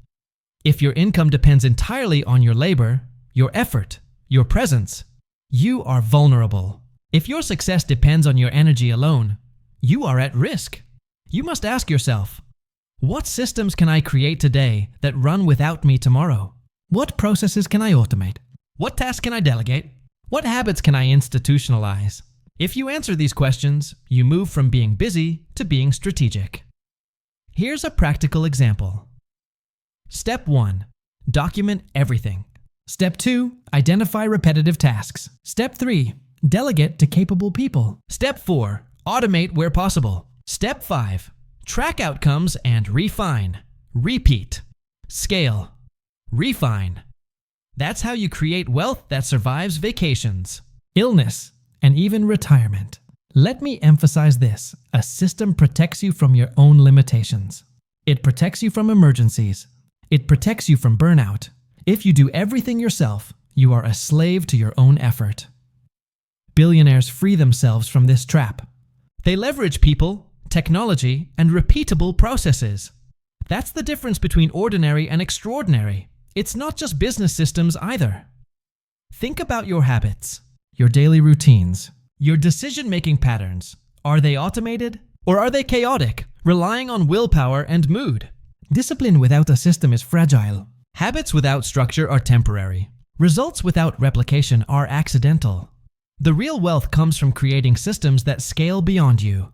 If your income depends entirely on your labor, your effort, your presence, you are vulnerable. If your success depends on your energy alone, you are at risk. You must ask yourself, what systems can I create today that run without me tomorrow? What processes can I automate? What tasks can I delegate? What habits can I institutionalize? If you answer these questions, you move from being busy to being strategic. Here's a practical example. Step 1. Document everything. Step 2. Identify repetitive tasks. Step 3. Delegate to capable people. Step 4. Automate where possible. Step 5. Track outcomes and refine. Repeat. Scale. Refine. That's how you create wealth that survives vacations, illness, and even retirement. Let me emphasize this. A system protects you from your own limitations. It protects you from emergencies. It protects you from burnout. If you do everything yourself, you are a slave to your own effort. Billionaires free themselves from this trap. They leverage people, technology, and repeatable processes. That's the difference between ordinary and extraordinary. It's not just business systems either. Think about your habits, your daily routines, your decision-making patterns. Are they automated or are they chaotic, relying on willpower and mood? Discipline without a system is fragile. Habits without structure are temporary. Results without replication are accidental. The real wealth comes from creating systems that scale beyond you.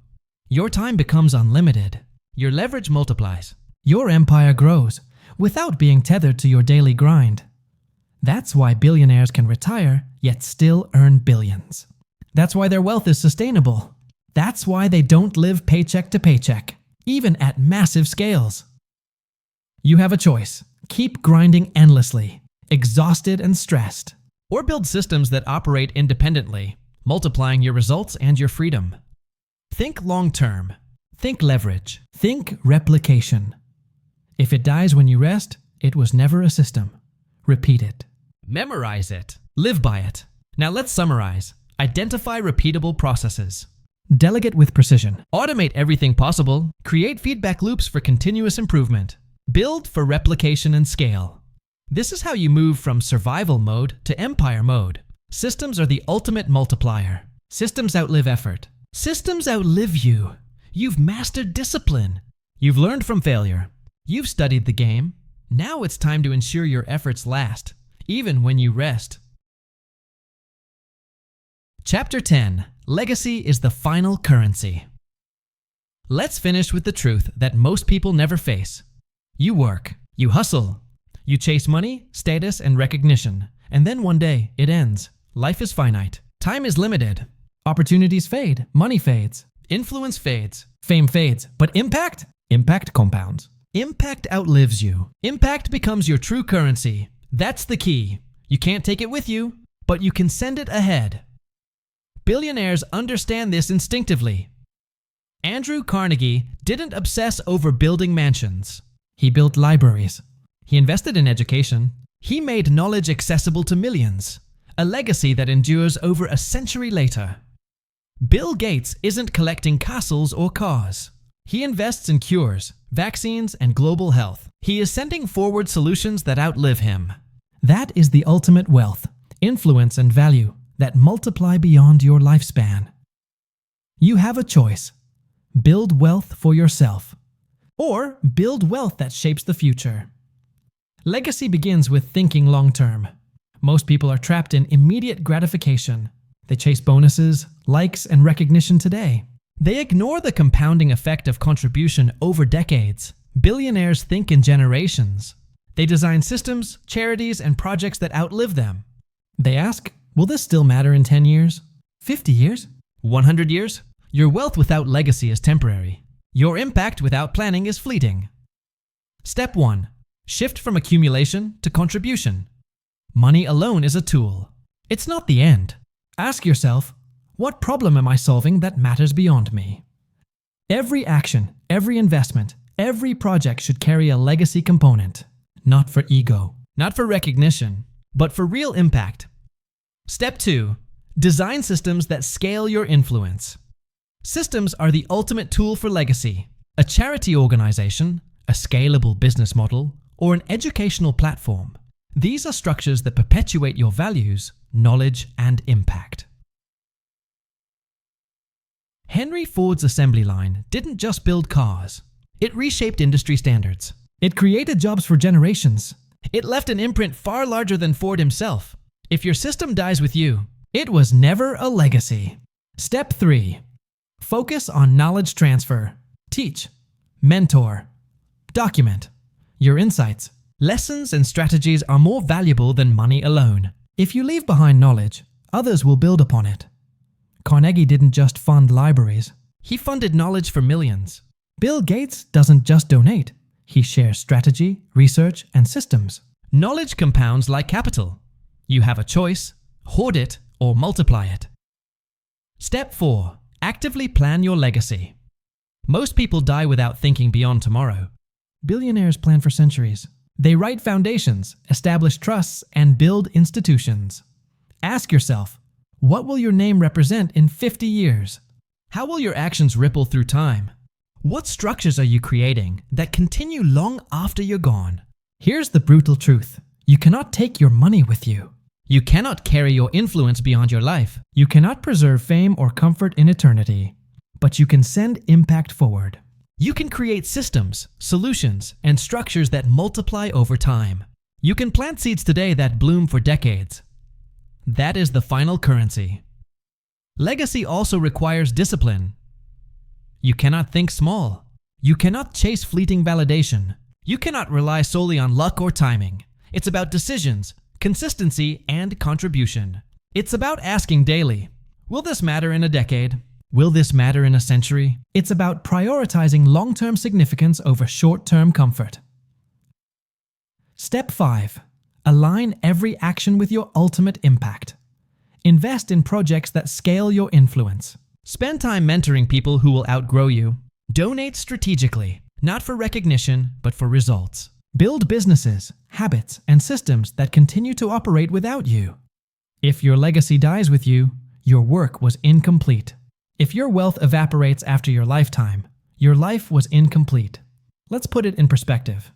Your time becomes unlimited. Your leverage multiplies. Your empire grows without being tethered to your daily grind. That's why billionaires can retire yet still earn billions. That's why their wealth is sustainable. That's why they don't live paycheck to paycheck, even at massive scales. You have a choice. Keep grinding endlessly, exhausted and stressed, or build systems that operate independently, multiplying your results and your freedom. Think long-term. Think leverage. Think replication. If it dies when you rest, it was never a system. Repeat it. Memorize it. Live by it. Now let's summarize. Identify repeatable processes. Delegate with precision. Automate everything possible. Create feedback loops for continuous improvement. Build for replication and scale. This is how you move from survival mode to empire mode. Systems are the ultimate multiplier. Systems outlive effort. Systems outlive you. You've mastered discipline. You've learned from failure. You've studied the game. Now it's time to ensure your efforts last, even when you rest. Chapter 10. Legacy is the final currency. Let's finish with the truth that most people never face. You work, you hustle, you chase money, status, and recognition, and then one day it ends. Life is finite. Time is limited. Opportunities fade, money fades, influence fades, fame fades, but impact? Impact compounds. Impact outlives you. Impact becomes your true currency. That's the key. You can't take it with you, but you can send it ahead. Billionaires understand this instinctively. Andrew Carnegie didn't obsess over building mansions. He built libraries. He invested in education. He made knowledge accessible to millions, a legacy that endures over a century later. Bill Gates isn't collecting castles or cars. He invests in cures, vaccines, and global health. He is sending forward solutions that outlive him. That is the ultimate wealth, influence, and value that multiply beyond your lifespan. You have a choice. Build wealth for yourself, or build wealth that shapes the future. Legacy begins with thinking long-term. Most people are trapped in immediate gratification. They chase bonuses, likes, and recognition today. They ignore the compounding effect of contribution over decades. Billionaires think in generations. They design systems, charities, and projects that outlive them. They ask, will this still matter in 10 years? 50 years? 100 years? Your wealth without legacy is temporary. Your impact without planning is fleeting. Step 1. Shift from accumulation to contribution. Money alone is a tool. It's not the end. Ask yourself, what problem am I solving that matters beyond me? Every action, every investment, every project should carry a legacy component. Not for ego, not for recognition, but for real impact. Step 2. Design systems that scale your influence. Systems are the ultimate tool for legacy. A charity organization, a scalable business model, or an educational platform. These are structures that perpetuate your values, knowledge, and impact. Henry Ford's assembly line didn't just build cars. It reshaped industry standards. It created jobs for generations. It left an imprint far larger than Ford himself. If your system dies with you, it was never a legacy. Step 3. Focus on knowledge transfer. Teach, mentor, document your insights. Lessons and strategies are more valuable than money alone. If you leave behind knowledge, others will build upon it. Carnegie didn't just fund libraries. He funded knowledge for millions. Bill Gates doesn't just donate. He shares strategy, research, and systems. Knowledge compounds like capital. You have a choice: hoard it or multiply it. Step 4. Actively plan your legacy. Most people die without thinking beyond tomorrow. Billionaires plan for centuries. They write foundations, establish trusts, and build institutions. Ask yourself, what will your name represent in 50 years? How will your actions ripple through time? What structures are you creating that continue long after you're gone? Here's the brutal truth. You cannot take your money with you. You cannot carry your influence beyond your life. You cannot preserve fame or comfort in eternity. But you can send impact forward. You can create systems, solutions, and structures that multiply over time. You can plant seeds today that bloom for decades. That is the final currency. Legacy also requires discipline. You cannot think small. You cannot chase fleeting validation. You cannot rely solely on luck or timing. It's about decisions, consistency, and contribution. It's about asking daily, will this matter in a decade? Will this matter in a century? It's about prioritizing long-term significance over short-term comfort. Step 5. Align every action with your ultimate impact. Invest in projects that scale your influence. Spend time mentoring people who will outgrow you. Donate strategically, not for recognition, but for results. Build businesses, habits, and systems that continue to operate without you. If your legacy dies with you, your work was incomplete. If your wealth evaporates after your lifetime, your life was incomplete. Let's put it in perspective.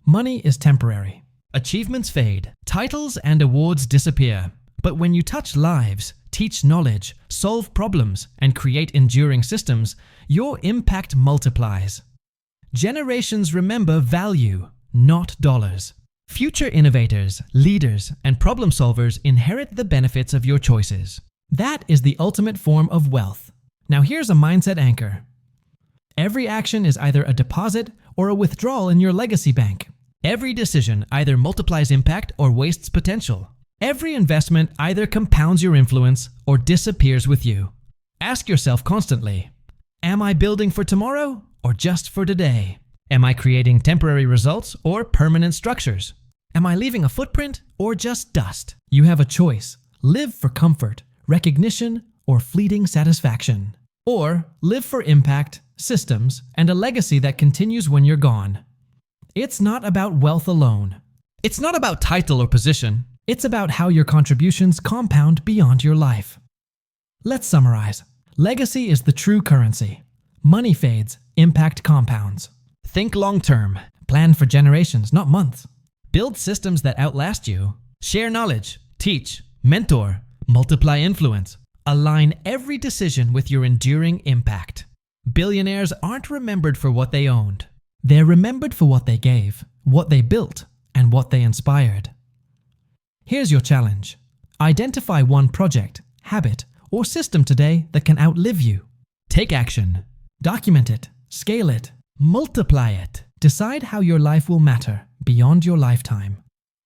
Money is temporary. Achievements fade. Titles and awards disappear. But when you touch lives, teach knowledge, solve problems, and create enduring systems, your impact multiplies. Generations remember value, not dollars. Future innovators, leaders, and problem solvers inherit the benefits of your choices. That is the ultimate form of wealth. Now here's a mindset anchor. Every action is either a deposit or a withdrawal in your legacy bank. Every decision either multiplies impact or wastes potential. Every investment either compounds your influence or disappears with you. Ask yourself constantly, am I building for tomorrow or just for today? Am I creating temporary results or permanent structures? Am I leaving a footprint or just dust? You have a choice. Live for comfort, recognition, or fleeting satisfaction. Or live for impact, systems, and a legacy that continues when you're gone. It's not about wealth alone. It's not about title or position. It's about how your contributions compound beyond your life. Let's summarize. Legacy is the true currency. Money fades, impact compounds. Think long-term. Plan for generations, not months. Build systems that outlast you. Share knowledge, teach, mentor, multiply influence. Align every decision with your enduring impact. Billionaires aren't remembered for what they owned. They're remembered for what they gave, what they built, and what they inspired. Here's your challenge. Identify one project, habit, or system today that can outlive you. Take action. Document it, scale it, multiply it. Decide how your life will matter beyond your lifetime.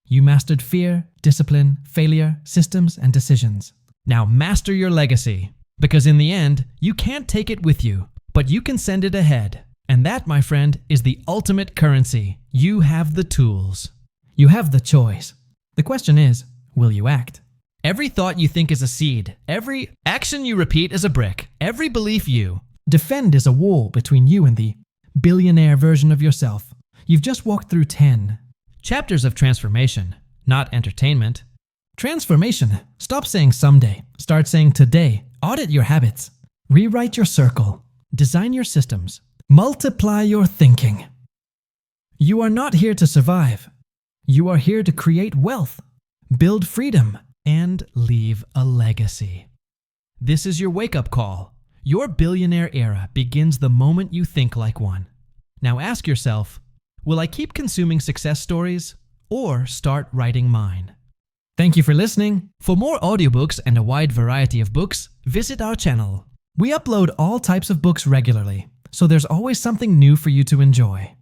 You mastered fear, discipline, failure, systems, and decisions. Now master your legacy, because in the end, you can't take it with you, but you can send it ahead. And that, my friend, is the ultimate currency. You have the tools. You have the choice. The question is, will you act? Every thought you think is a seed. Every action you repeat is a brick. Every belief you defend is a wall between you and the billionaire version of yourself. You've just walked through 10 chapters of transformation, not entertainment. Transformation. Stop saying someday. Start saying today. Audit your habits. Rewrite your circle. Design your systems. Multiply your thinking. You are not here to survive. You are here to create wealth, build freedom, and leave a legacy. This is your wake-up call. Your billionaire era begins the moment you think like one. Now ask yourself, will I keep consuming success stories or start writing mine? Thank you for listening. For more audiobooks and a wide variety of books, visit our channel. We upload all types of books regularly, so there's always something new for you to enjoy.